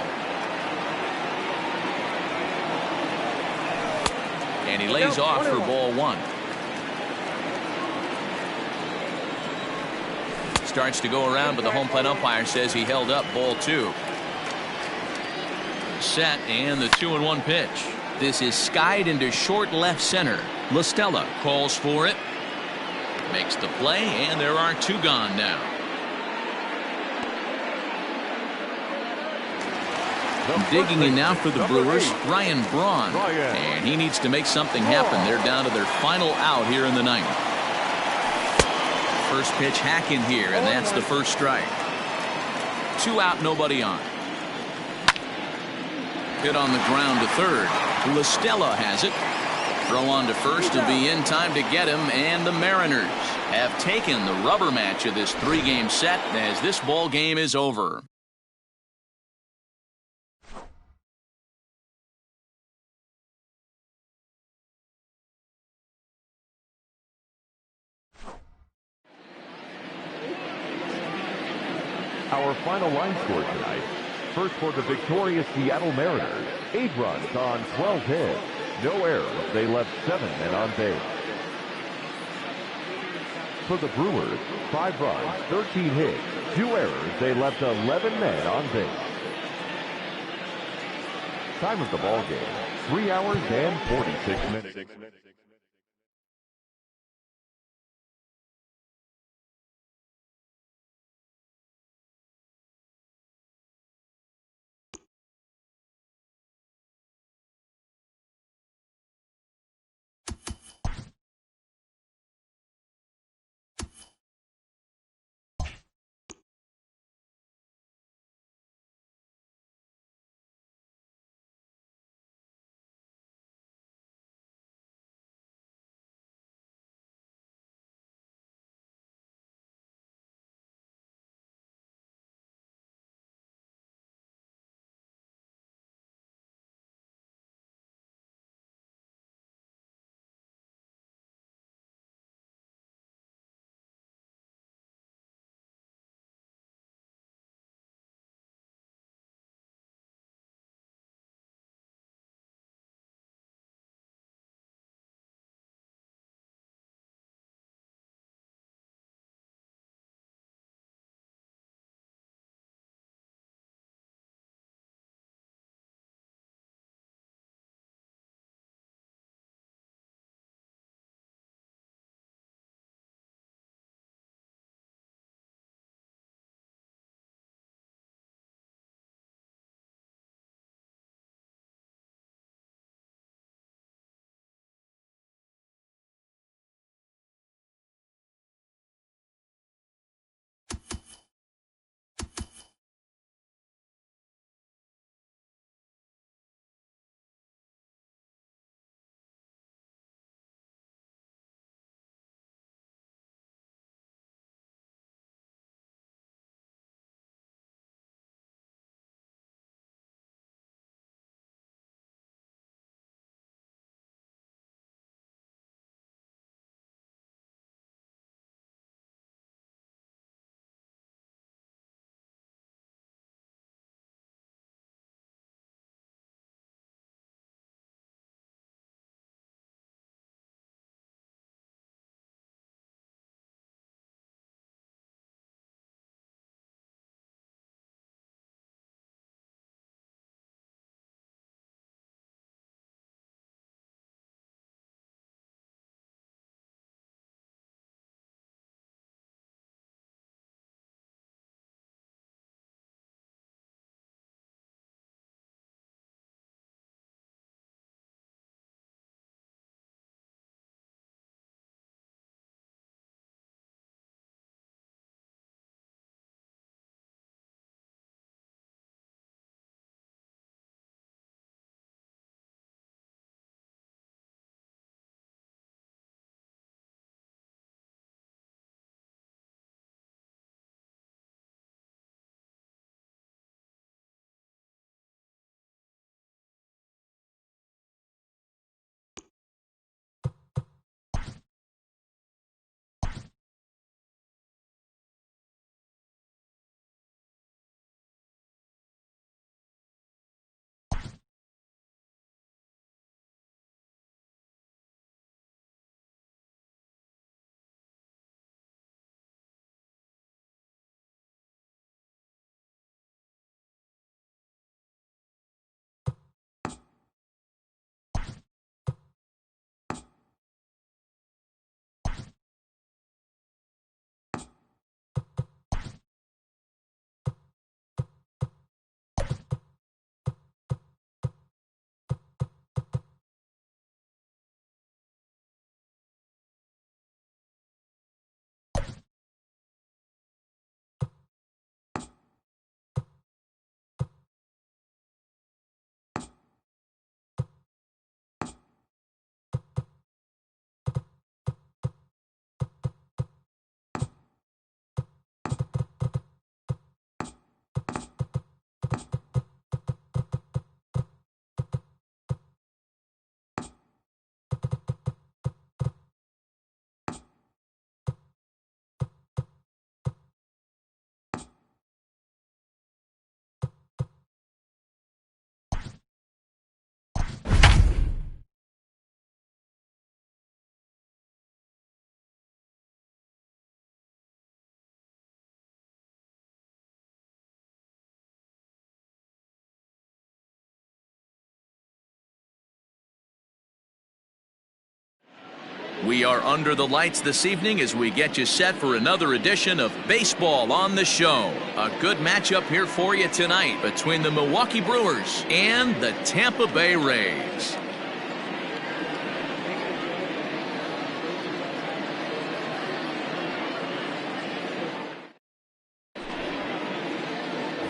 And he lays off for ball 1. starts to go around, but the home plate umpire says he held up ball 2. Set, and the 2-1 pitch. This is skied into short left center. La Stella calls for it. Makes the play, and there are 2 gone now. Digging in now for the Brewers, Ryan Braun. And he needs to make something happen. They're down to their final out here in the 9th. First pitch hack in here, and that's the first strike. 2 out, nobody on. Hit on the ground to third. La Stella has it. Throw on to first to be in time to get him, and the Mariners have taken the rubber match of this 3-game set as this ball game is over. Our final line score tonight. First for the victorious Seattle Mariners, 8 runs on 12 hits. No errors. They left 7 men on base. For the Brewers, 5 runs, 13 hits, 2 errors. They left 11 men on base. Time of the ball game, 3 hours and 46 minutes. We are under the lights this evening as we get you set for another edition of Baseball on the Show. A good matchup here for you tonight between the Milwaukee Brewers and the Tampa Bay Rays.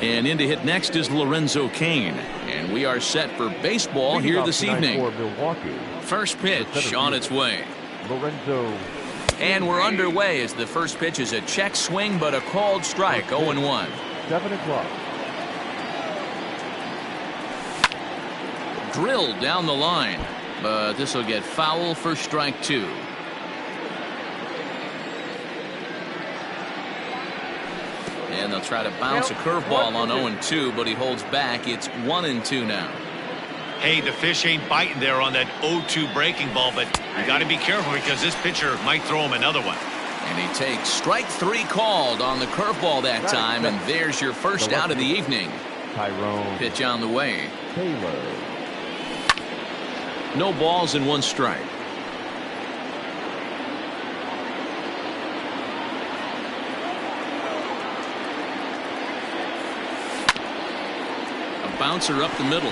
And in to hit next is Lorenzo Cain. And we are set for baseball here this evening. First pitch on its way. Lorenzo. And we're underway as the first pitch is a check swing, but a called strike, 0-1. 7 o'clock. Drilled down the line, but this will get foul for strike 2. And they'll try to bounce a curveball on 0-2, but he holds back. It's 1-2 now. Hey, the fish ain't biting there on that 0-2 breaking ball, but you got to be careful because this pitcher might throw him another one. And he takes strike 3 called on the curveball that time, and there's your first out of the evening. Tyrone. Pitch on the way. Taylor. No balls and 1 strike. A bouncer up the middle.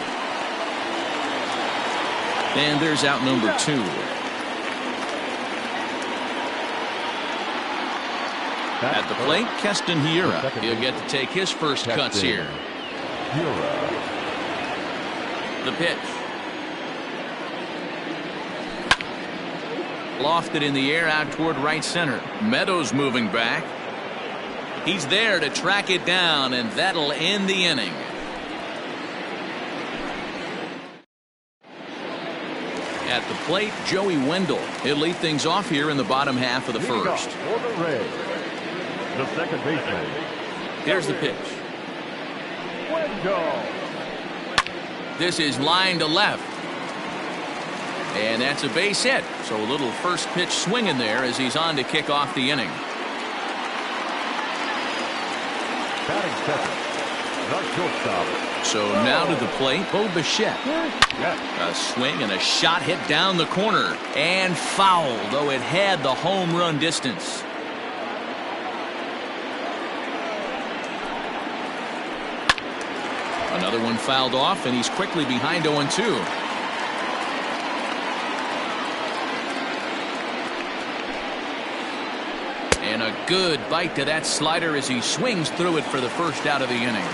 And there's out number 2. At the plate, Keston Hiura. He'll get to take his first cuts here. The pitch. Lofted in the air out toward right center. Meadows moving back. He's there to track it down, and that'll end the inning. At the plate, Joey Wendell. He'll lead things off here in the bottom half of the first. For the Rays, the second baseman. Here's the pitch. Wendell. This is line to left. And that's a base hit. So a little first pitch swing in there as he's on to kick off the inning. Batting second, the shortstop. So now to the plate, Bo Bichette. A swing and a shot hit down the corner and foul, though it had the home run distance. Another one fouled off, and he's quickly behind 0-2. And a good bite to that slider as he swings through it for the first out of the inning.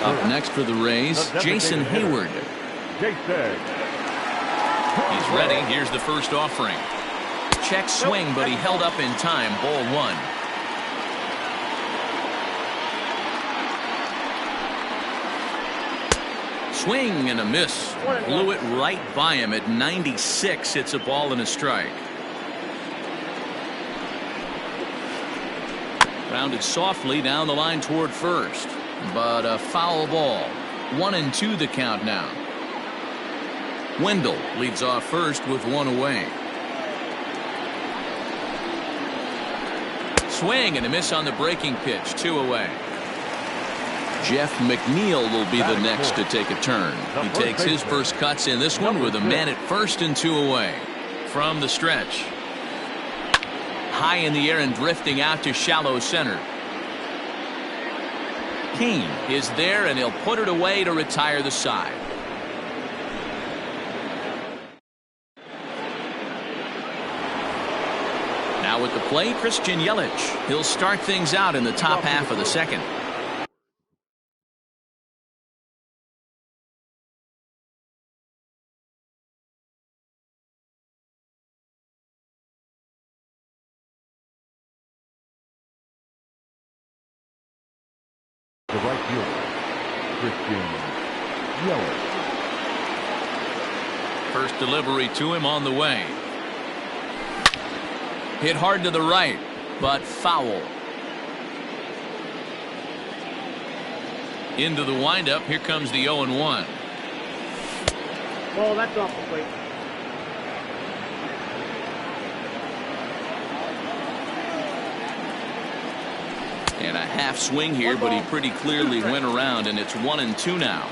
Up next for the Rays, Jason Hayward. He's ready. Here's the first offering. Check swing, but he held up in time. Ball 1. Swing and a miss. Blew it right by him at 96. It's a ball and a strike. Rounded softly down the line toward first, but a foul ball. 1-2 the count now. Wendell leads off first with 1 away. Swing and a miss on the breaking pitch. 2 away. Jeff McNeil will be the next to take a turn. He takes his first cuts in this one with a man at first and 2 away. From the stretch. High in the air and drifting out to shallow center. Cain is there, and he'll put it away to retire the side. Now at the plate, Christian Yelich. He'll start things out in the top half of the second. The right fielder, Christian Yelich. First delivery to him on the way. Hit hard to the right, but foul. Into the windup. Here comes the 0-1. Ball, that's off the plate. And a half swing here, but he pretty clearly went around, and it's 1-2 now.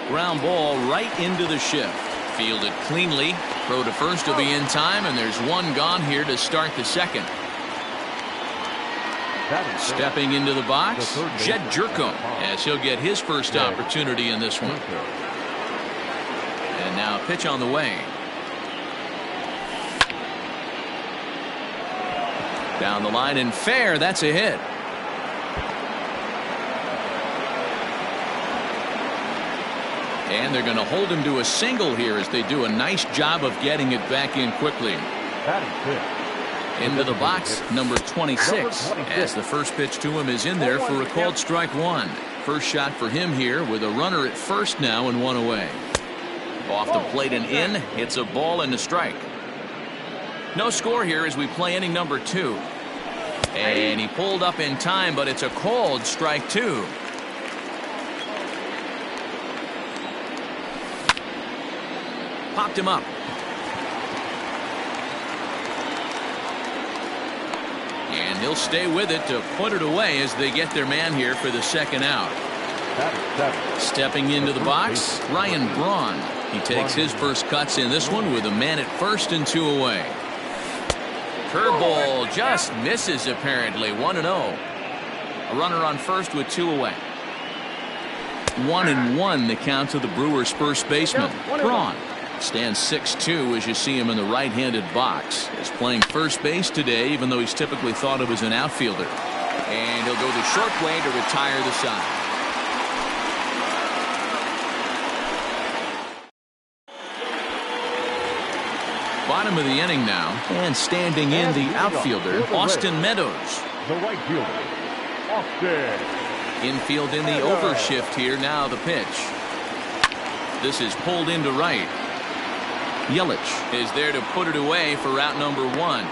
ground ball right into the shift. Fielded cleanly. Throw to first will be in time, and there's one gone here to start the second. Stepping into the box, Jed Jerko, as he'll get his first opportunity in this one. And now a pitch on the way. Down the line and fair. That's a hit. And they're going to hold him to a single here as they do a nice job of getting it back in quickly. Into the box, number 26, as the first pitch to him is in there for a called strike one. First shot for him here with a runner at first now and one away. Off the plate and in. It's a ball and a strike. No score here as we play inning number 2. And he pulled up in time, but it's a called strike 2. Popped him up. And he'll stay with it to put it away as they get their man here for the second out. Stepping into the box, Ryan Braun. He takes his first cuts in this one with a man at first and 2 away. Curveball just misses apparently. 1-0. A runner on first with 2 away. 1-1 the count to the Brewers' first baseman. Braun stands 6'2" as you see him in the right-handed box. He's playing first base today, even though he's typically thought of as an outfielder. And he'll go the short way to retire the side. Bottom of the inning now, and standing in the outfielder, Austin Meadows. The right fielder, Austin. Infield in the overshift here. Now the pitch. This is pulled into right. Yelich is there to put it away for route number 1.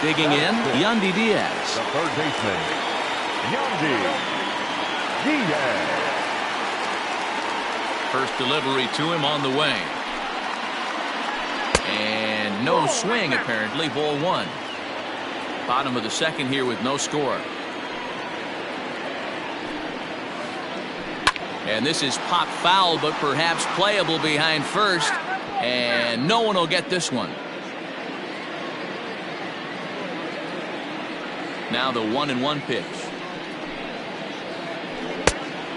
Digging in, Yandy Diaz. The third baseman, Yandy Diaz. First delivery to him on the way. And no swing apparently. Ball 1. Bottom of the second here with no score. And this is pop foul, but perhaps playable behind first. And no one will get this one. Now the 1-1 pitch.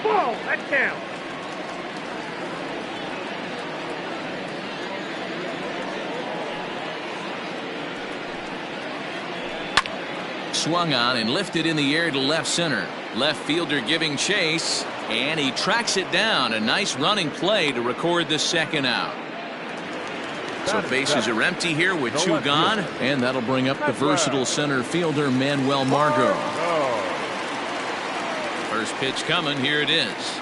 Ball, that's down. Swung on and lifted in the air to left center. Left fielder giving chase, and he tracks it down. A nice running play to record the second out. So bases are empty here with 2 gone, and that'll bring up the versatile center fielder Manuel Margot. First pitch coming. Here it is.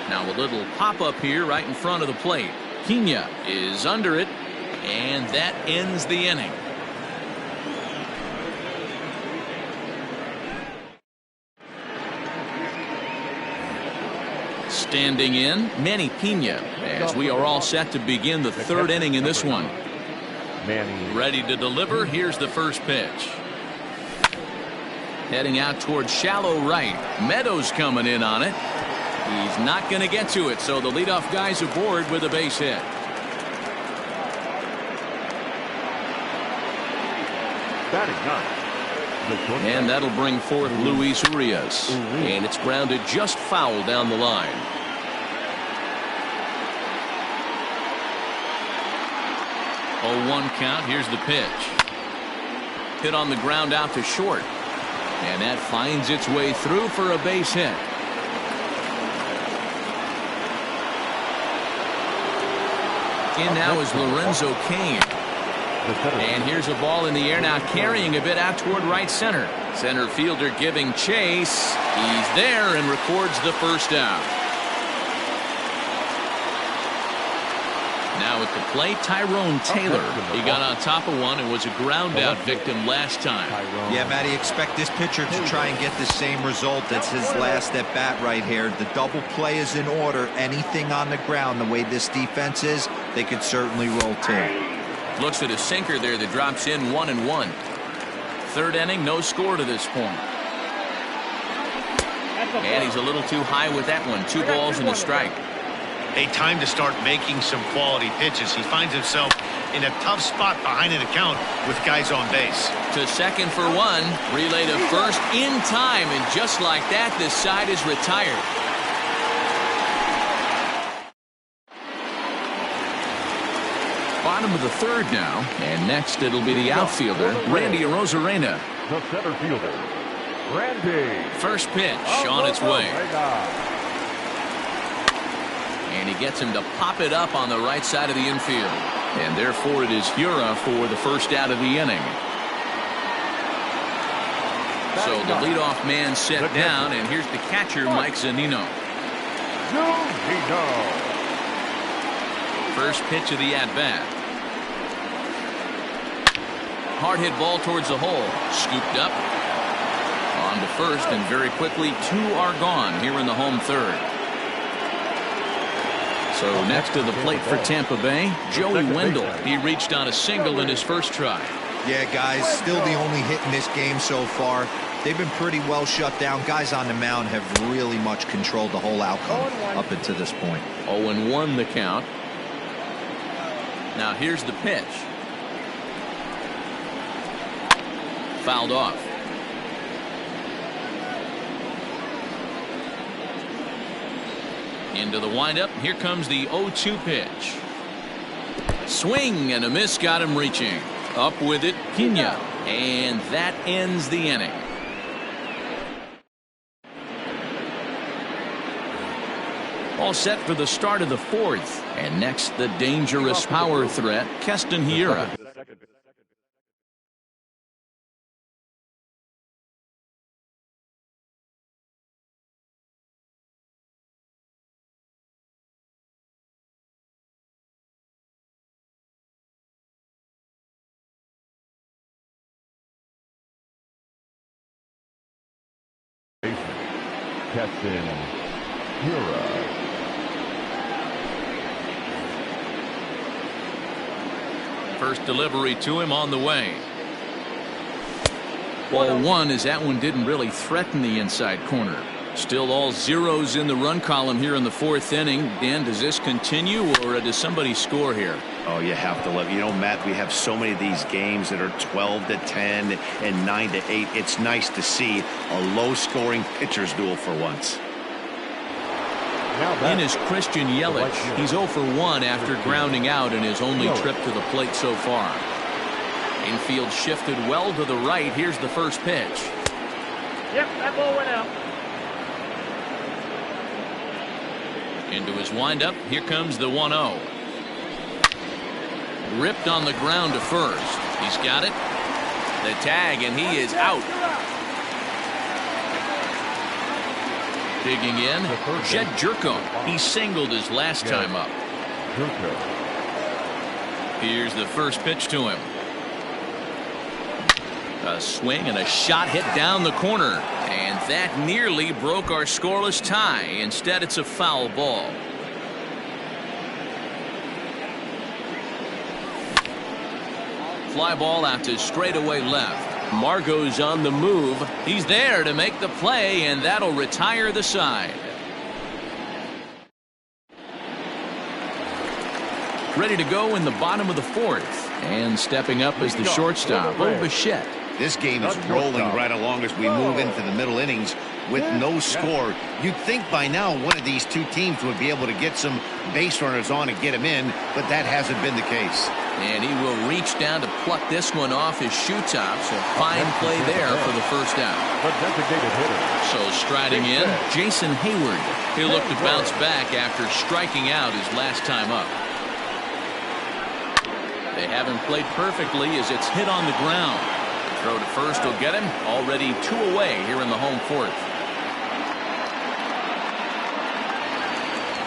Now a little pop-up here right in front of the plate. Pena is under it, and that ends the inning. Standing in, Manny Pena, as we are all set to begin the 3rd inning in this one. Ready to deliver. Here's the first pitch. Heading out towards shallow right. Meadows coming in on it. He's not going to get to it, so the leadoff guy's aboard with a base hit. And that'll bring forth Luis Urias. And it's grounded just foul down the line. Oh, 1 count. Here's the pitch. Hit on the ground out to short. And that finds its way through for a base hit. In now is Lorenzo Cain. And here's a ball in the air now, carrying a bit out toward right center. Center fielder giving chase. He's there and records the first out. Now at the plate, Tyrone Taylor. He got on top of one and was a ground out victim last time. Yeah, Matty, expect this pitcher to try and get the same result. That's his last at bat right here. The double play is in order. Anything on the ground, the way this defense is, they could certainly roll too. Looks at a sinker there that drops in 1-1. 3rd inning, no score to this point. And he's a little too high with that one. 2 balls and a strike. A time to start making some quality pitches. He finds himself in a tough spot behind an account with guys on base. To second for 1. Relay to first in time. And just like that, this side is retired. Bottom of the 3rd now. And next it'll be the outfielder, Randy Arozarena. The center fielder, Randy. First pitch on its way. And he gets him to pop it up on the right side of the infield. And therefore it is Hura for the first out of the inning. So the leadoff man set down, and here's the catcher, Mike Zunino. First pitch of the at-bat. Hard hit ball towards the hole. Scooped up. On to first, and very quickly 2 are gone here in the home 3rd. So next to the plate for Tampa Bay, Joey Wendell. He reached on a single in his first try. Yeah, guys, still the only hit in this game so far. They've been pretty well shut down. Guys on the mound have really much controlled the whole outcome up until this point. 0-1 the count. Now here's the pitch. Fouled off. Into the windup. Here comes the 0-2 pitch. Swing and a miss got him reaching. Up with it, Pena. And that ends the inning. All set for the start of the 4th. And next, the dangerous power threat, Keston Hiura. Keston Hiura. First delivery to him on the way. Ball 1 as that one didn't really threaten the inside corner. Still all zeros in the run column here in the 4th inning. Dan, does this continue, or does somebody score here? Oh, you have to love. You know, Matt, we have so many of these games that are 12-10 and 9-8. It's nice to see a low-scoring pitcher's duel for once. In is Christian Yelich. He's 0 for 1 after grounding out in his only trip to the plate so far. Infield shifted well to the right. Here's the first pitch. Yep, that ball went out. Into his windup. Here comes the 1-0. Ripped on the ground to first. He's got it. The tag, and he is out. Digging in, Jed Jerko. He singled his last time up. Here's the first pitch to him. A swing and a shot hit down the corner. And that nearly broke our scoreless tie. Instead, it's a foul ball. Fly ball out to straightaway left. Margot's on the move. He's there to make the play, and that'll retire the side. Ready to go in the bottom of the 4th. And stepping up as the shortstop, Bichette. This game is rolling right along as we move into the middle innings with no score. You'd think by now one of these two teams would be able to get some base runners on and get him in, but that hasn't been the case. And he will reach down to pluck this one off his shoe top. So fine play there for the first out. So striding in, Jason Hayward. He'll look to bounce back after striking out his last time up. They haven't played perfectly as it's hit on the ground. Throw to first will get him. Already 2 away here in the home 4th.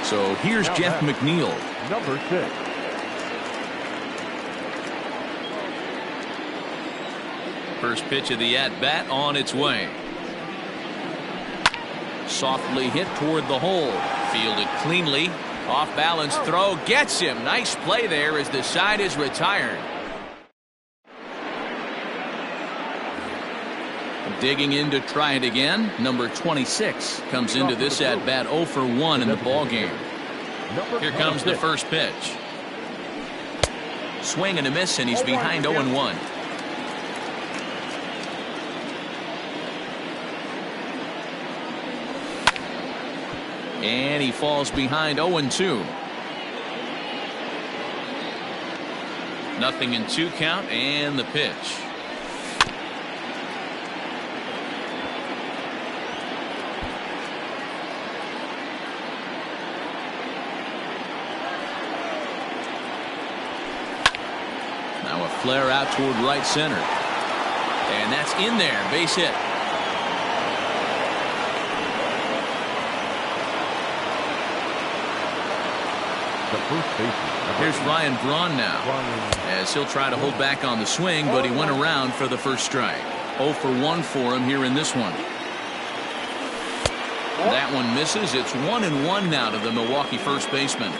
So here's Jeff McNeil. Number 6. First pitch of the at-bat on its way. Softly hit toward the hole. Fielded cleanly. Off balance throw gets him. Nice play there as the side is retired. Digging in to try it again. Number 26 comes into this at bat 0 for 1 in the ball game. Here comes the first pitch. Swing and a miss, and he's behind 0-1. And he falls behind 0-2. Nothing in 2 count, and the pitch. Now a flare out toward right center. And that's in there. Base hit. Here's Ryan Braun now, as he'll try to hold back on the swing, but he went around for the first strike. 0 for 1 for him here in this one. That one misses. It's 1-1 now to the Milwaukee first baseman.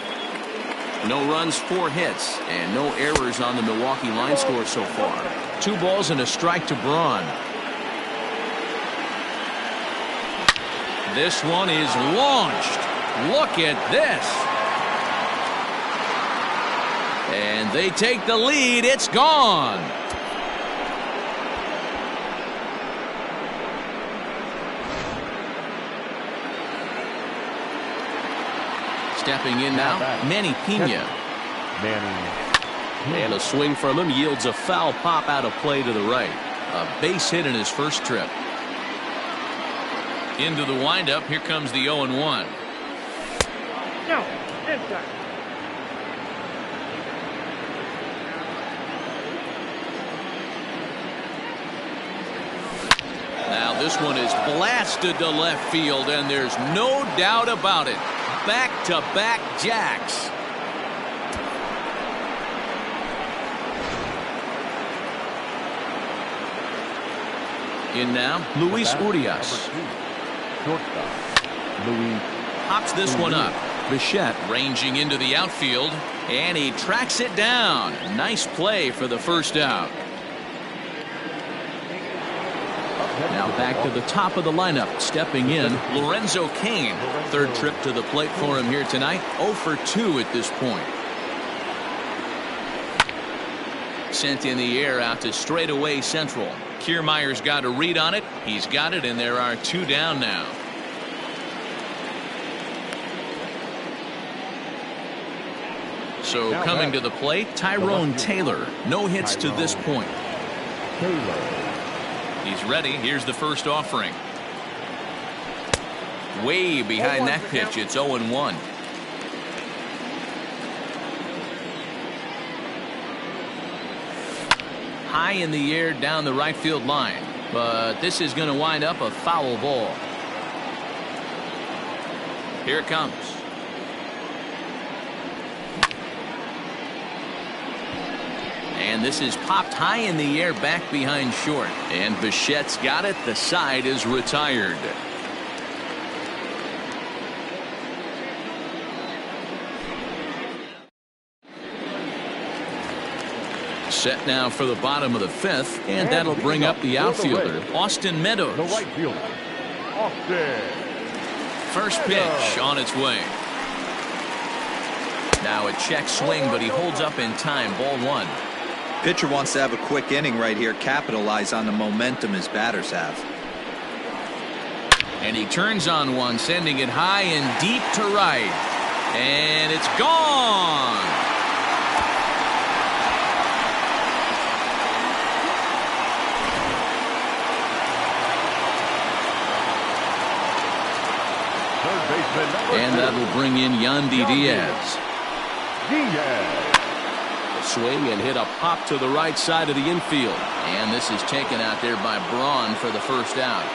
No runs, 4 hits, and no errors on the Milwaukee line score so far. 2 balls and a strike to Braun. This one is launched. Look at this. And they take the lead. It's gone. Stepping in now, Manny Pena. And a swing from him yields a foul pop out of play to the right. A base hit in his first trip. Into the windup. Here comes the 0-1. No, inside. Now this one is blasted to left field, and there's no doubt about it. Back-to-back jacks. In now, Luis Urias. Pops this one up. Bichette ranging into the outfield, and he tracks it down. Nice play for the first out. Now back to the top of the lineup. Stepping in, Lorenzo Cain. Third trip to the plate for him here tonight. 0 for 2 at this point. Sent in the air out to straightaway central. Kiermaier's got a read on it. He's got it, and there are 2 down now. So coming to the plate, Tyrone Taylor. No hits to this point. He's ready. Here's the first offering. Way behind that pitch. It's 0-1. High in the air down the right field line. But this is going to wind up a foul ball. Here it comes. And this is popped high in the air back behind short. And Bichette's got it. The side is retired. Set now for the bottom of the 5th. And that'll bring up the outfielder, Austin Meadows. The right fielder, Austin. First pitch on its way. Now a check swing, but he holds up in time. Ball 1. Pitcher wants to have a quick inning right here, capitalize on the momentum his batters have. And he turns on one, sending it high and deep to right. And it's gone. And that'll bring in Yandy Diaz. Swing and hit a pop to the right side of the infield. And this is taken out there by Braun for the first out.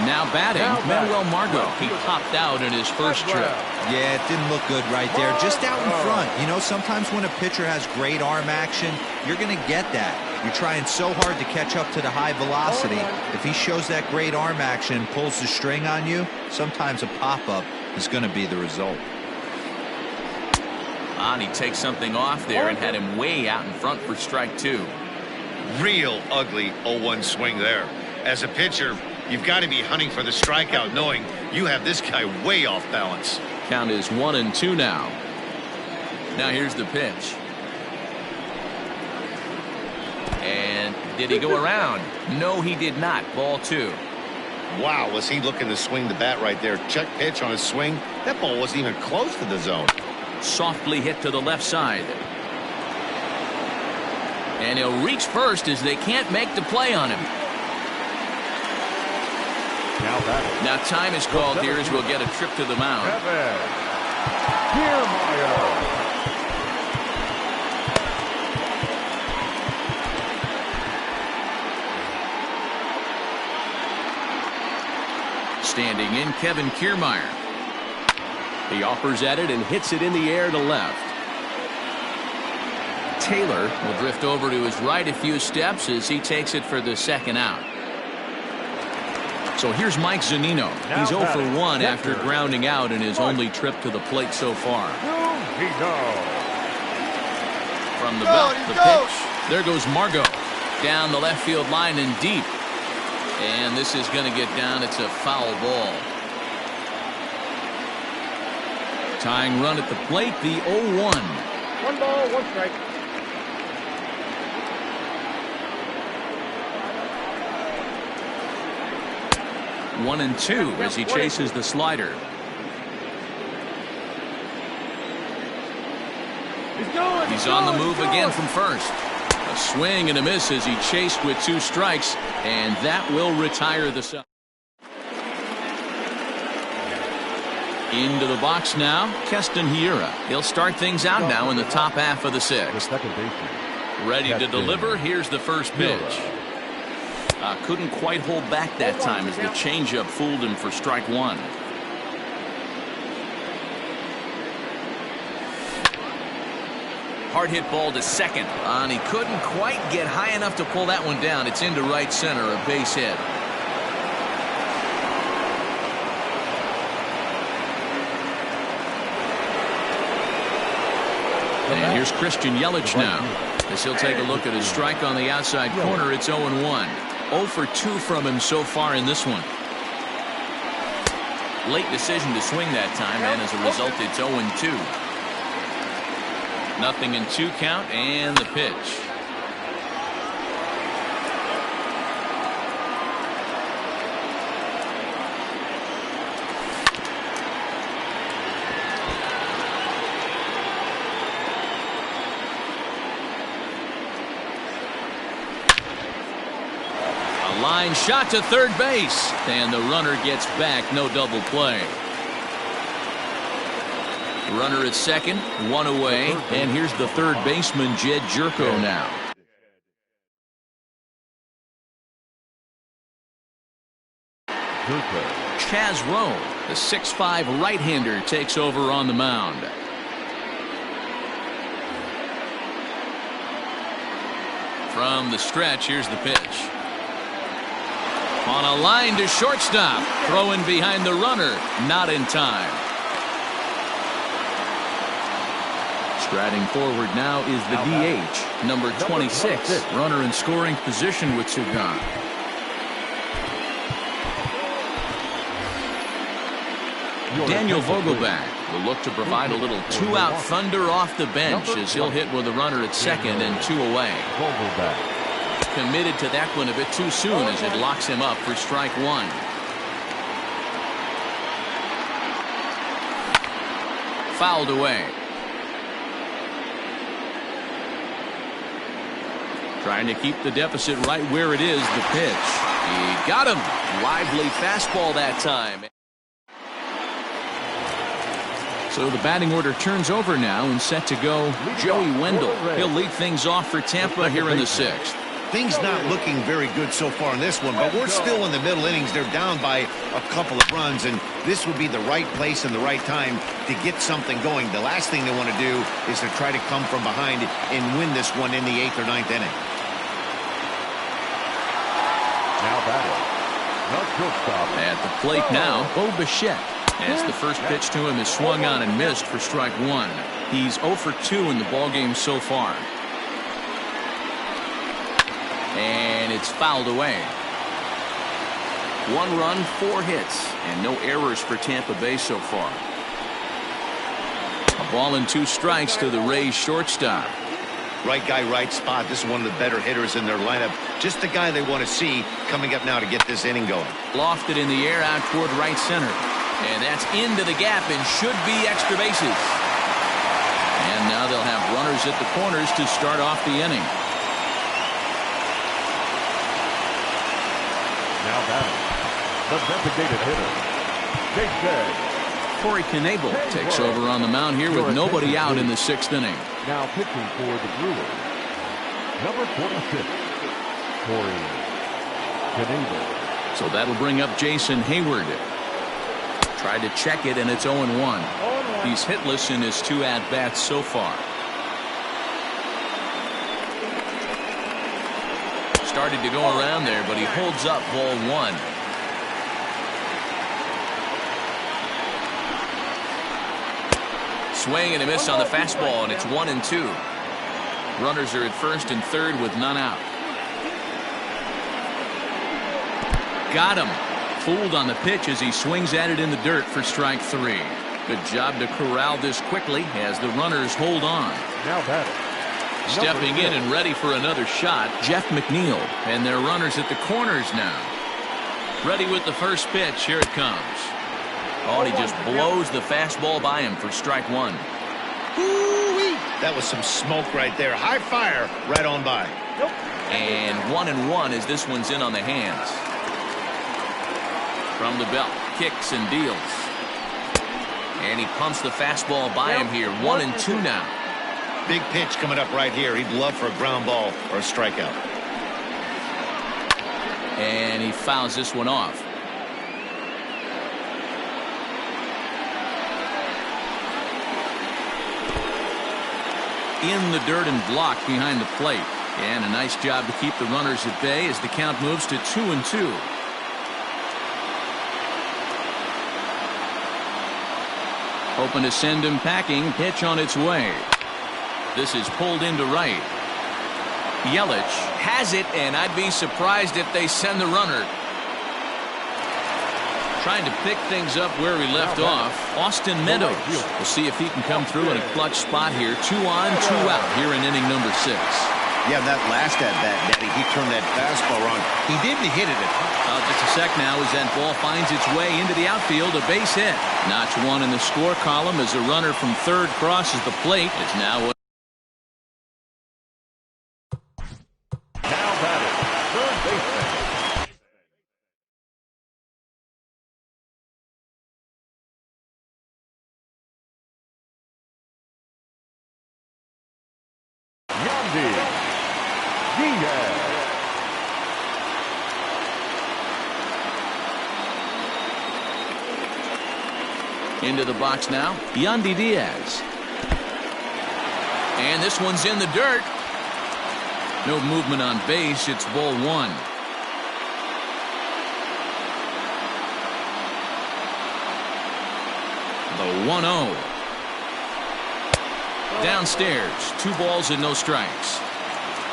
Now batting, Manuel Margot. He popped out in his first trip. Yeah, it didn't look good right there. Just out in front. You know, sometimes when a pitcher has great arm action, you're going to get that. You're trying so hard to catch up to the high velocity. If he shows that great arm action and pulls the string on you, sometimes a pop-up is going to be the result. And he takes something off there and had him way out in front for strike 2. Real ugly 0-1 swing there. As a pitcher, you've got to be hunting for the strikeout, knowing you have this guy way off balance. Count is 1-2 now. Now here's the pitch. And did he go around? No, he did not. Ball 2. Wow, was he looking to swing the bat right there? Check pitch on his swing. That ball wasn't even close to the zone. Softly hit to the left side. And he'll reach first as they can't make the play on him. Now time is called here as we'll get a trip to the mound. Standing in, Kevin Kiermaier. He offers at it and hits it in the air to left. Taylor will drift over to his right a few steps as he takes it for the second out. So here's Mike Zunino. He's 0 for 1 after grounding out in his only trip to the plate so far. From the belt, the pitch. There goes Margot. Down the left field line and deep. And this is going to get down. It's a foul ball. Tying run at the plate, the 0-1. 1 ball, 1 strike. One and two as he chases the slider. He's on the move again from first. A swing and a miss as he chased with 2 strikes, and that will retire the side. Into the box now, Keston Hiura. He'll start things out now in the top half of the 6th. Ready to deliver. Here's the first pitch. Couldn't quite hold back that time as the changeup fooled him for strike 1. Hard hit ball to second. And he couldn't quite get high enough to pull that one down. It's into right center, a base hit. And here's Christian Yelich now, as he'll take a look at his strike on the outside corner. It's 0-1. 0 for 2 from him so far in this one. Late decision to swing that time, and as a result, it's 0-2. 0-2 count, and the pitch. Line shot to third base, and the runner gets back. No double play. Runner at second, 1 away, and here's the third baseman, Jed Jerko now. Chaz Rowe, the 6'5" right-hander, takes over on the mound. From the stretch, here's the pitch. On a line to shortstop. Throwing behind the runner. Not in time. Striding forward now is the DH, number 26. Runner in scoring position with Sugan. Daniel Vogelback will look to provide a little 2-out thunder off the bench as he'll hit with a runner at second and 2 away. Committed to that one a bit too soon as it locks him up for strike 1. Fouled away. Trying to keep the deficit right where it is. The pitch. He got him. Lively fastball that time. So the batting order turns over now and set to go Joey Wendell. He'll lead things off for Tampa here in the 6th. Things not looking very good so far in this one, but we're still in the middle innings. They're down by a couple of runs, and this would be the right place and the right time to get something going. The last thing they want to do is to try to come from behind and win this one in the 8th or 9th inning. Now batting. At the plate now, Bo Bichette. As the first pitch to him is swung on and missed for strike 1. He's 0 for 2 in the ballgame so far. and it's fouled away. 1 run, 4 hits, and no errors for Tampa Bay so far. A ball and 2 strikes to the Rays shortstop. Right guy, right spot. This is one of the better hitters in their lineup. Just the guy they want to see coming up now to get this inning going. Lofted in the air out toward right center. And that's into the gap and should be extra bases. And now they'll have runners at the corners to start off the inning. Now batting, the designated hitter, Jason. Corey Knebel takes over on the mound here with nobody out in the 6th inning. Now pitching for the Brewers, number 46, Corey Knebel. So that'll bring up Jason Hayward. Tried to check it, and it's 0-1. He's hitless in his 2 at-bats so far. Started to go around there, but he holds up ball 1. Swing and a miss on the fastball, and it's 1-2. Runners are at first and third with none out. Got him. Fooled on the pitch as he swings at it in the dirt for strike 3. Good job to corral this quickly as the runners hold on. Now batting, Stepping in and ready for another shot, Jeff McNeil. And their runners at the corners now. Ready with the first pitch. Here it comes. Oh, and he just blows the fastball by him for strike 1. Ooh-wee. That was some smoke right there. High fire right on by. And 1-1 as this one's in on the hands. From the belt, kicks and deals. And he pumps the fastball by him here. 1-2 now. Big pitch coming up right here. He'd love for a ground ball or a strikeout. And he fouls this one off. In the dirt and blocked behind the plate. And a nice job to keep the runners at bay as the count moves to 2-2. Hoping to send him packing. Pitch on its way. This is pulled into right. Yelich has it, and I'd be surprised if they send the runner. Trying to pick things up where we left off. Austin Meadows. We'll see if he can come through in a clutch spot here. 2 on, 2 out here in inning number 6. Yeah, that last at-bat, Daddy, he turned that fastball around. He didn't hit it. Just a sec now as that ball finds its way into the outfield. A base hit. Notch 1 in the score column as a runner from third crosses the plate. It's now batting, third baseman, Yandy Diaz. into the box now. Yandy Diaz. And this one's in the dirt. No movement on base. It's ball 1. The 1-0. Downstairs. 2 balls and no strikes.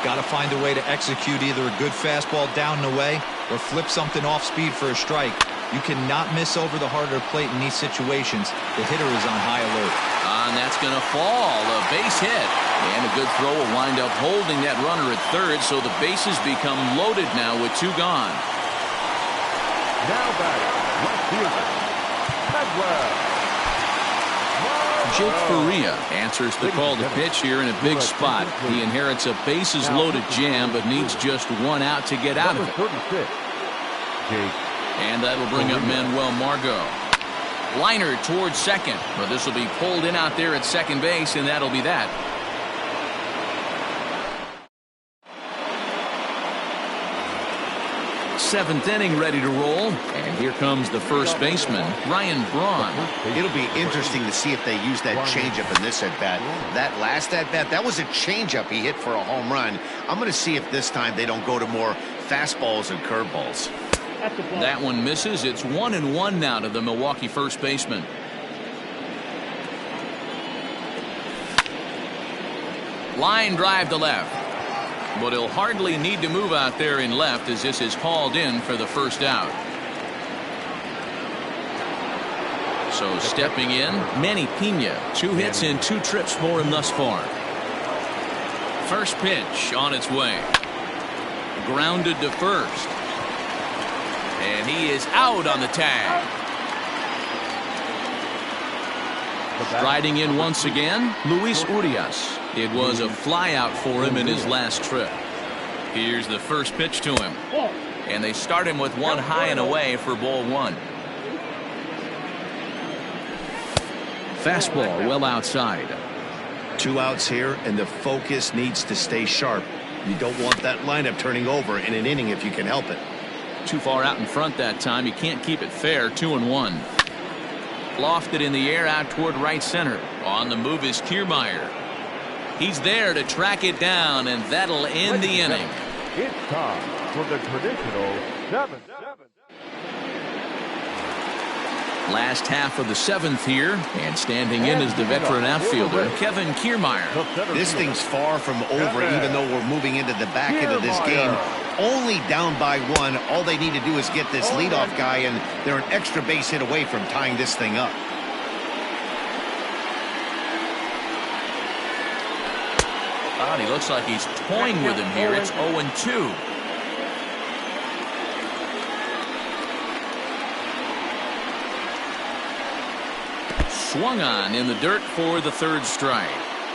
Got to find a way to execute either a good fastball down and away or flip something off speed for a strike. You cannot miss over the harder plate in these situations. The hitter is on high alert. And that's going to fall. A base hit. And a good throw will wind up holding that runner at third, so the bases become loaded now with 2 gone. Now batting, left fielder, Medwell. Jake Faria answers the call to pitch here in a big spot. He inherits a bases-loaded jam, but needs just 1 out to get out of it. 36, Jake. And that'll bring up Manuel Margot. Liner towards second, but this will be pulled in out there at second base, and that'll be that. Seventh inning ready to roll, and here comes the first baseman, Ryan Braun. It'll be interesting to see if they use that changeup in this at-bat. That last at-bat, that was a changeup he hit for a home run. I'm going to see if this time they don't go to more fastballs and curveballs. That one misses. It's 1-1 now to the Milwaukee first baseman. Line drive to left. But he'll hardly need to move out there in left as this is hauled in for the first out. So stepping in, Manny Pena. 2 hits in 2 trips for him thus far. First pitch on its way. Grounded to first. And he is out on the tag. Riding in once again, Luis Urias. It was a flyout for him in his last trip. Here's the first pitch to him. And they start him with one high and away for ball 1. Fastball well outside. 2 outs here, and the focus needs to stay sharp. You don't want that lineup turning over in an inning if you can help it. Too far out in front that time. You can't keep it fair. 2-1. Lofted in the air out toward right center. On the move is Kiermaier. He's there to track it down, and that'll end the inning. It's time for the traditional 7. Last half of the 7th here, and standing in is the veteran outfielder, Kevin Kiermaier. This thing's far from over, even though we're moving into the back end of this game. Only down by 1. All they need to do is get this leadoff guy, and they're an extra base hit away from tying this thing up. God, he looks like he's toying with him here. It's 0-2. Swung on in the dirt for the 3rd strike.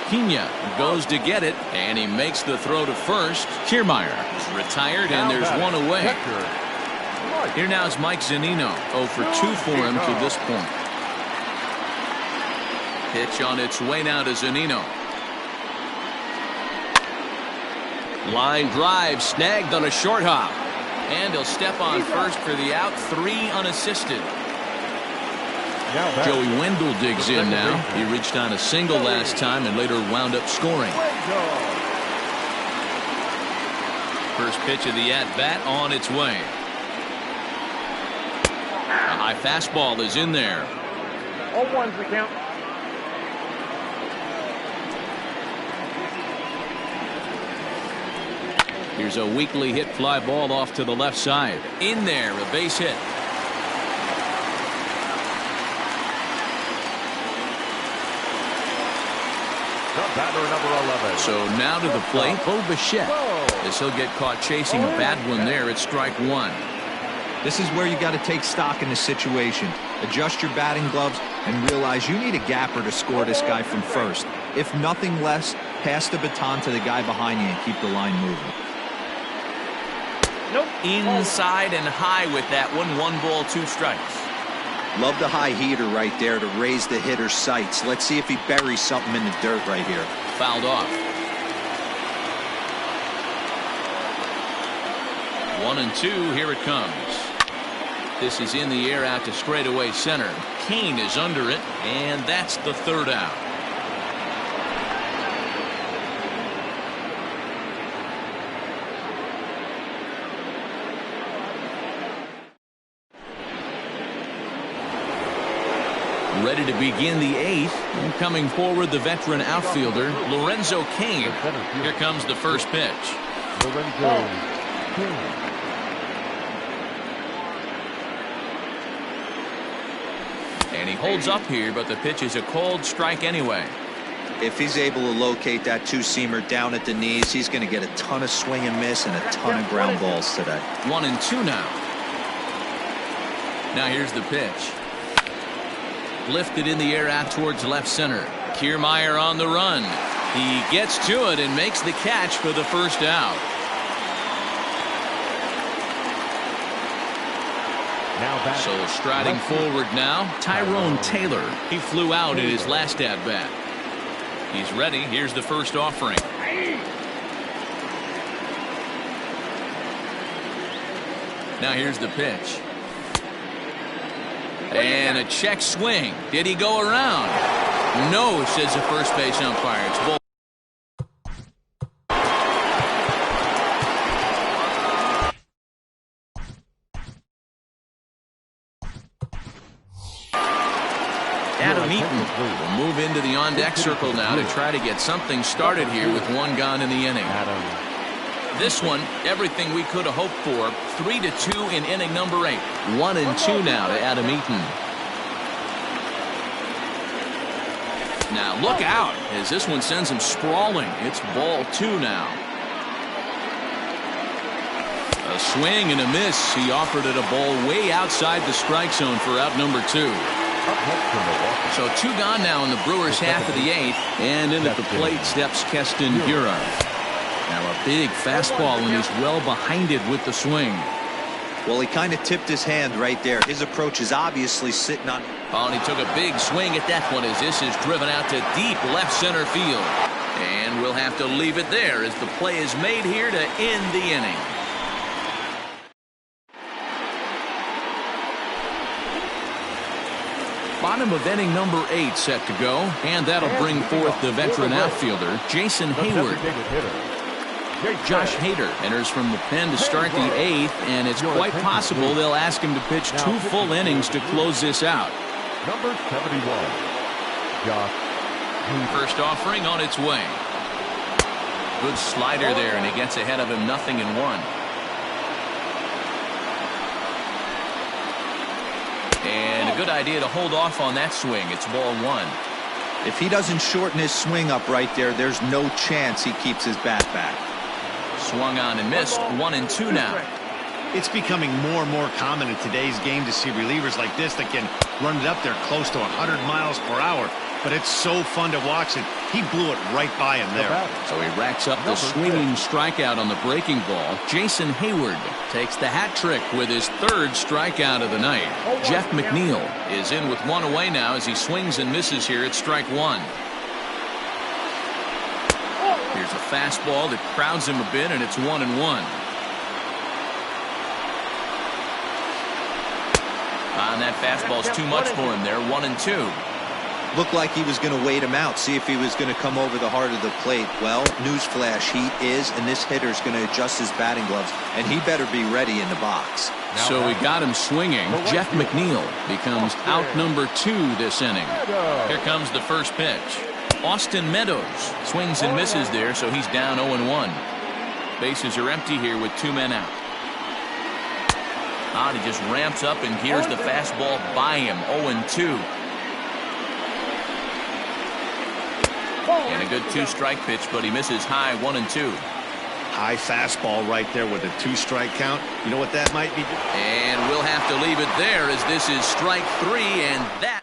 Pena goes to get it, and he makes the throw to first. Kiermaier is retired, and there's 1 away. Here now is Mike Zunino. 0 for 2 for him to this point. Pitch on its way now to Zunino. Line drive snagged on a short hop. And he'll step on first for the out. 3 unassisted. Joey Wendell digs in now. He reached on a single last time and later wound up scoring. First pitch of the at-bat on its way. A high fastball is in there. 0-1's the count. Here's a weakly hit fly ball off to the left side. In there, a base hit. Batter number 11. So now to the plate, Bo Bichette. As he'll get caught chasing a bad one there at strike 1. This is where you got to take stock in the situation. Adjust your batting gloves and realize you need a gapper to score this guy from first. If nothing less, pass the baton to the guy behind you and keep the line moving. Nope. Inside and high with that one. 1 ball, 2 strikes. Love the high heater right there to raise the hitter's sights. Let's see if he buries something in the dirt right here. Fouled off. 1-2. Here it comes. This is in the air out to straightaway center. Kane is under it, and that's the 3rd out. Ready to begin the 8th. And coming forward, the veteran outfielder, Lorenzo Cain. Here comes the first pitch. Lorenzo Cain. And he holds up here, but the pitch is a cold strike anyway. If he's able to locate that 2-seamer down at the knees, he's going to get a ton of swing and miss and a ton of ground balls today. 1-2 now. Now here's the pitch. Lifted in the air out towards left center. Kiermaier on the run. He gets to it and makes the catch for the first out. So striding forward now, Tyrone Taylor. He flew out in his last at-bat. He's ready. Here's the first offering. Now here's the pitch. And a check swing. Did he go around? No, says the first base umpire. It's ball. Adam Eaton will move into the on-deck circle now to try to get something started here with 1 gone in the inning. This one, everything we could have hoped for. 3-2 in inning number 8. 1-2 now to Adam Eaton. Now look out as this one sends him sprawling. It's ball 2 now. A swing and a miss. He offered it a ball way outside the strike zone for out number 2. So 2 gone now in the Brewers' half of the 8th. And in at the plate steps Keston Hiura. Now a big fastball, and he's well behind it with the swing. Well, he kind of tipped his hand right there. His approach is obviously sitting on. Oh, and he took a big swing at that one as this is driven out to deep left center field. And we'll have to leave it there as the play is made here to end the inning. Bottom of inning number 8 set to go, and that'll bring forth the veteran outfielder, Jason Hayward. Josh Hader enters from the pen to start the 8th, and it's quite possible they'll ask him to pitch 2 full innings to close this out. Number 71, Josh. First offering on its way. Good slider there, and he gets ahead of him 0-1. And a good idea to hold off on that swing. It's ball 1. If he doesn't shorten his swing up right there, there's no chance he keeps his bat back. Swung on and missed. 1-2 now. It's becoming more and more common in today's game to see relievers like this that can run it up there close to 100 miles per hour. But it's so fun to watch it. He blew it right by him there. So he racks up the swinging strikeout on the breaking ball. Jason Hayward takes the hat trick with his 3rd strikeout of the night. Jeff McNeil is in with 1 away now as he swings and misses here at strike 1. Here's a fastball that crowds him a bit, and it's 1-1. And that fastball's too much for him there. 1-2. Looked like he was going to wait him out, see if he was going to come over the heart of the plate. Well, newsflash, he is, and this hitter's going to adjust his batting gloves, and he better be ready in the box. So he got him swinging. Jeff McNeil becomes out number 2 this inning. Here comes the first pitch. Austin Meadows swings and misses there, so he's down 0-1. Bases are empty here with 2 men out. He just ramps up and here's the fastball by him. 0-2. And a good 2-strike pitch, but he misses high. 1-2. High fastball right there with a 2-strike count. You know what that might be? And we'll have to leave it there as this is strike 3, and that.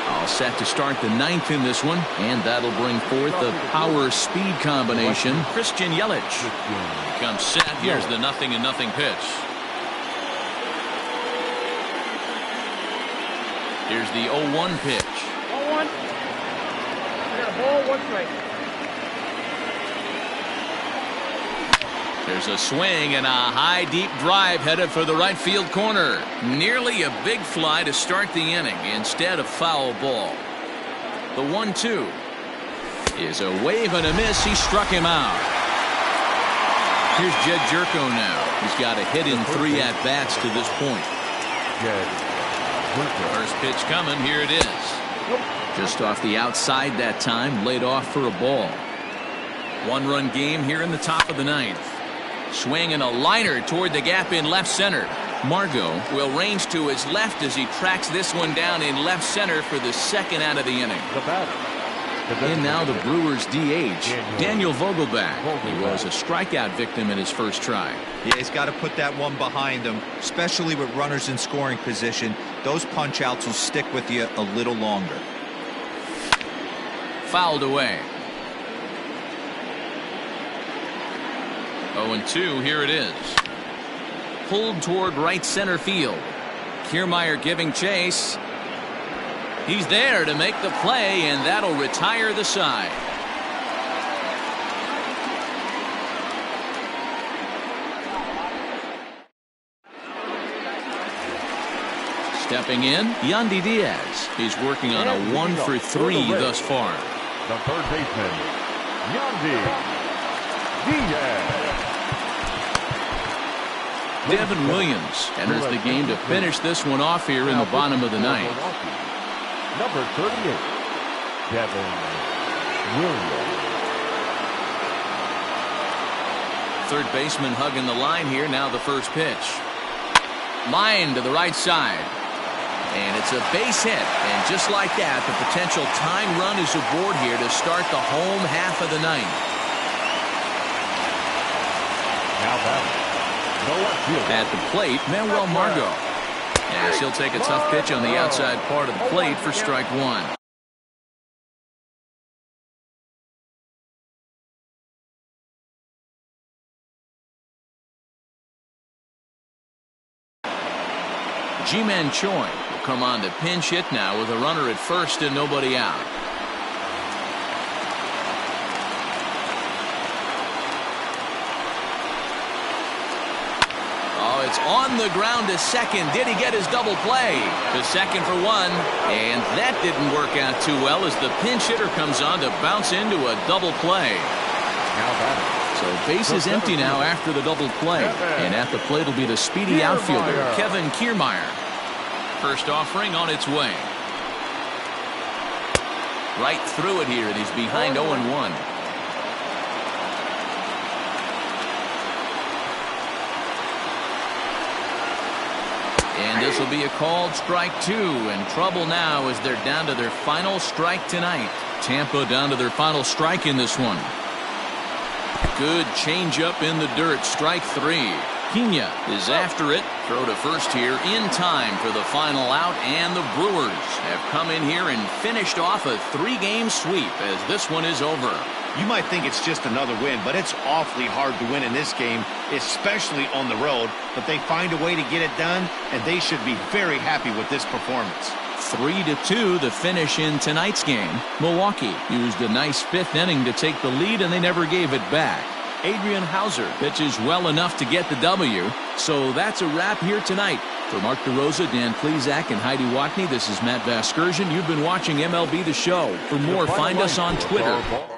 All set to start the 9th in this one, and that'll bring forth the power-speed combination. Christian Yelich comes set. Here's the 0-0 pitch. Here's the 0-1 pitch. 0-1. I got a ball, 1 strike. There's a swing and a high deep drive headed for the right field corner. Nearly a big fly to start the inning instead of foul ball. The 1-2 is a wave and a miss. He struck him out. Here's Jed Jerko now. He's got a hit in 3 at-bats to this point. First pitch coming. Here it is. Just off the outside that time. Laid off for a ball. 1-run game here in the top of the 9th. Swing and a liner toward the gap in left center. Margot will range to his left as he tracks this one down in left center for the 2nd out of the inning. And now the Brewers DH, Daniel Vogelbach. He was a strikeout victim in his first try. Yeah, he's got to put that one behind him, especially with runners in scoring position. Those punch-outs will stick with you a little longer. Fouled away. 0-2, here it is. Pulled toward right center field. Kiermaier giving chase. He's there to make the play, and that'll retire the side. Stepping in, Yandy Diaz. He's working on a 1-for-3 thus far. The 3rd baseman, Yandy Diaz. Devin Williams enters the game to finish this one off here in the bottom of the 9th. Number 38, Devin Williams. Third baseman hugging the line here. Now the first pitch. Line to the right side. And it's a base hit. And just like that, the potential tying run is aboard here to start the home half of the ninth. Now batting, the left fielder. At the plate, Manuel Margot. Yes, he'll take a tough pitch on the outside part of the plate for strike one. Ji-Man Choi will come on to pinch hit now with a runner at first and nobody out. Oh, it's on the ground to second. Did he get his double play? To second for one, and that didn't work out too well as the pinch hitter comes on to bounce into a double play. Now batting. So base is empty now after the double play. And at the plate will be the speedy outfielder, Kevin Kiermaier. First offering on its way. Right through it here, and he's behind 0-1. And this will be a called strike two. And trouble now as they're down to their final strike tonight. Tampa down to their final strike in this one. Good changeup in the dirt. Strike three. Pena is after it. Throw to first here in time for the final out. And the Brewers have come in here and finished off a three-game sweep as this one is over. You might think it's just another win, but it's awfully hard to win in this game, especially on the road. But they find a way to get it done, and they should be very happy with this performance. 3-2 the finish in tonight's game. Milwaukee used a nice fifth inning to take the lead, and they never gave it back. Adrian Hauser pitches well enough to get the W. So that's a wrap here tonight. For Mark DeRosa, Dan Plesac, and Heidi Watney, this is Matt Vasgersian. You've been watching MLB The Show. For more, find us on Twitter.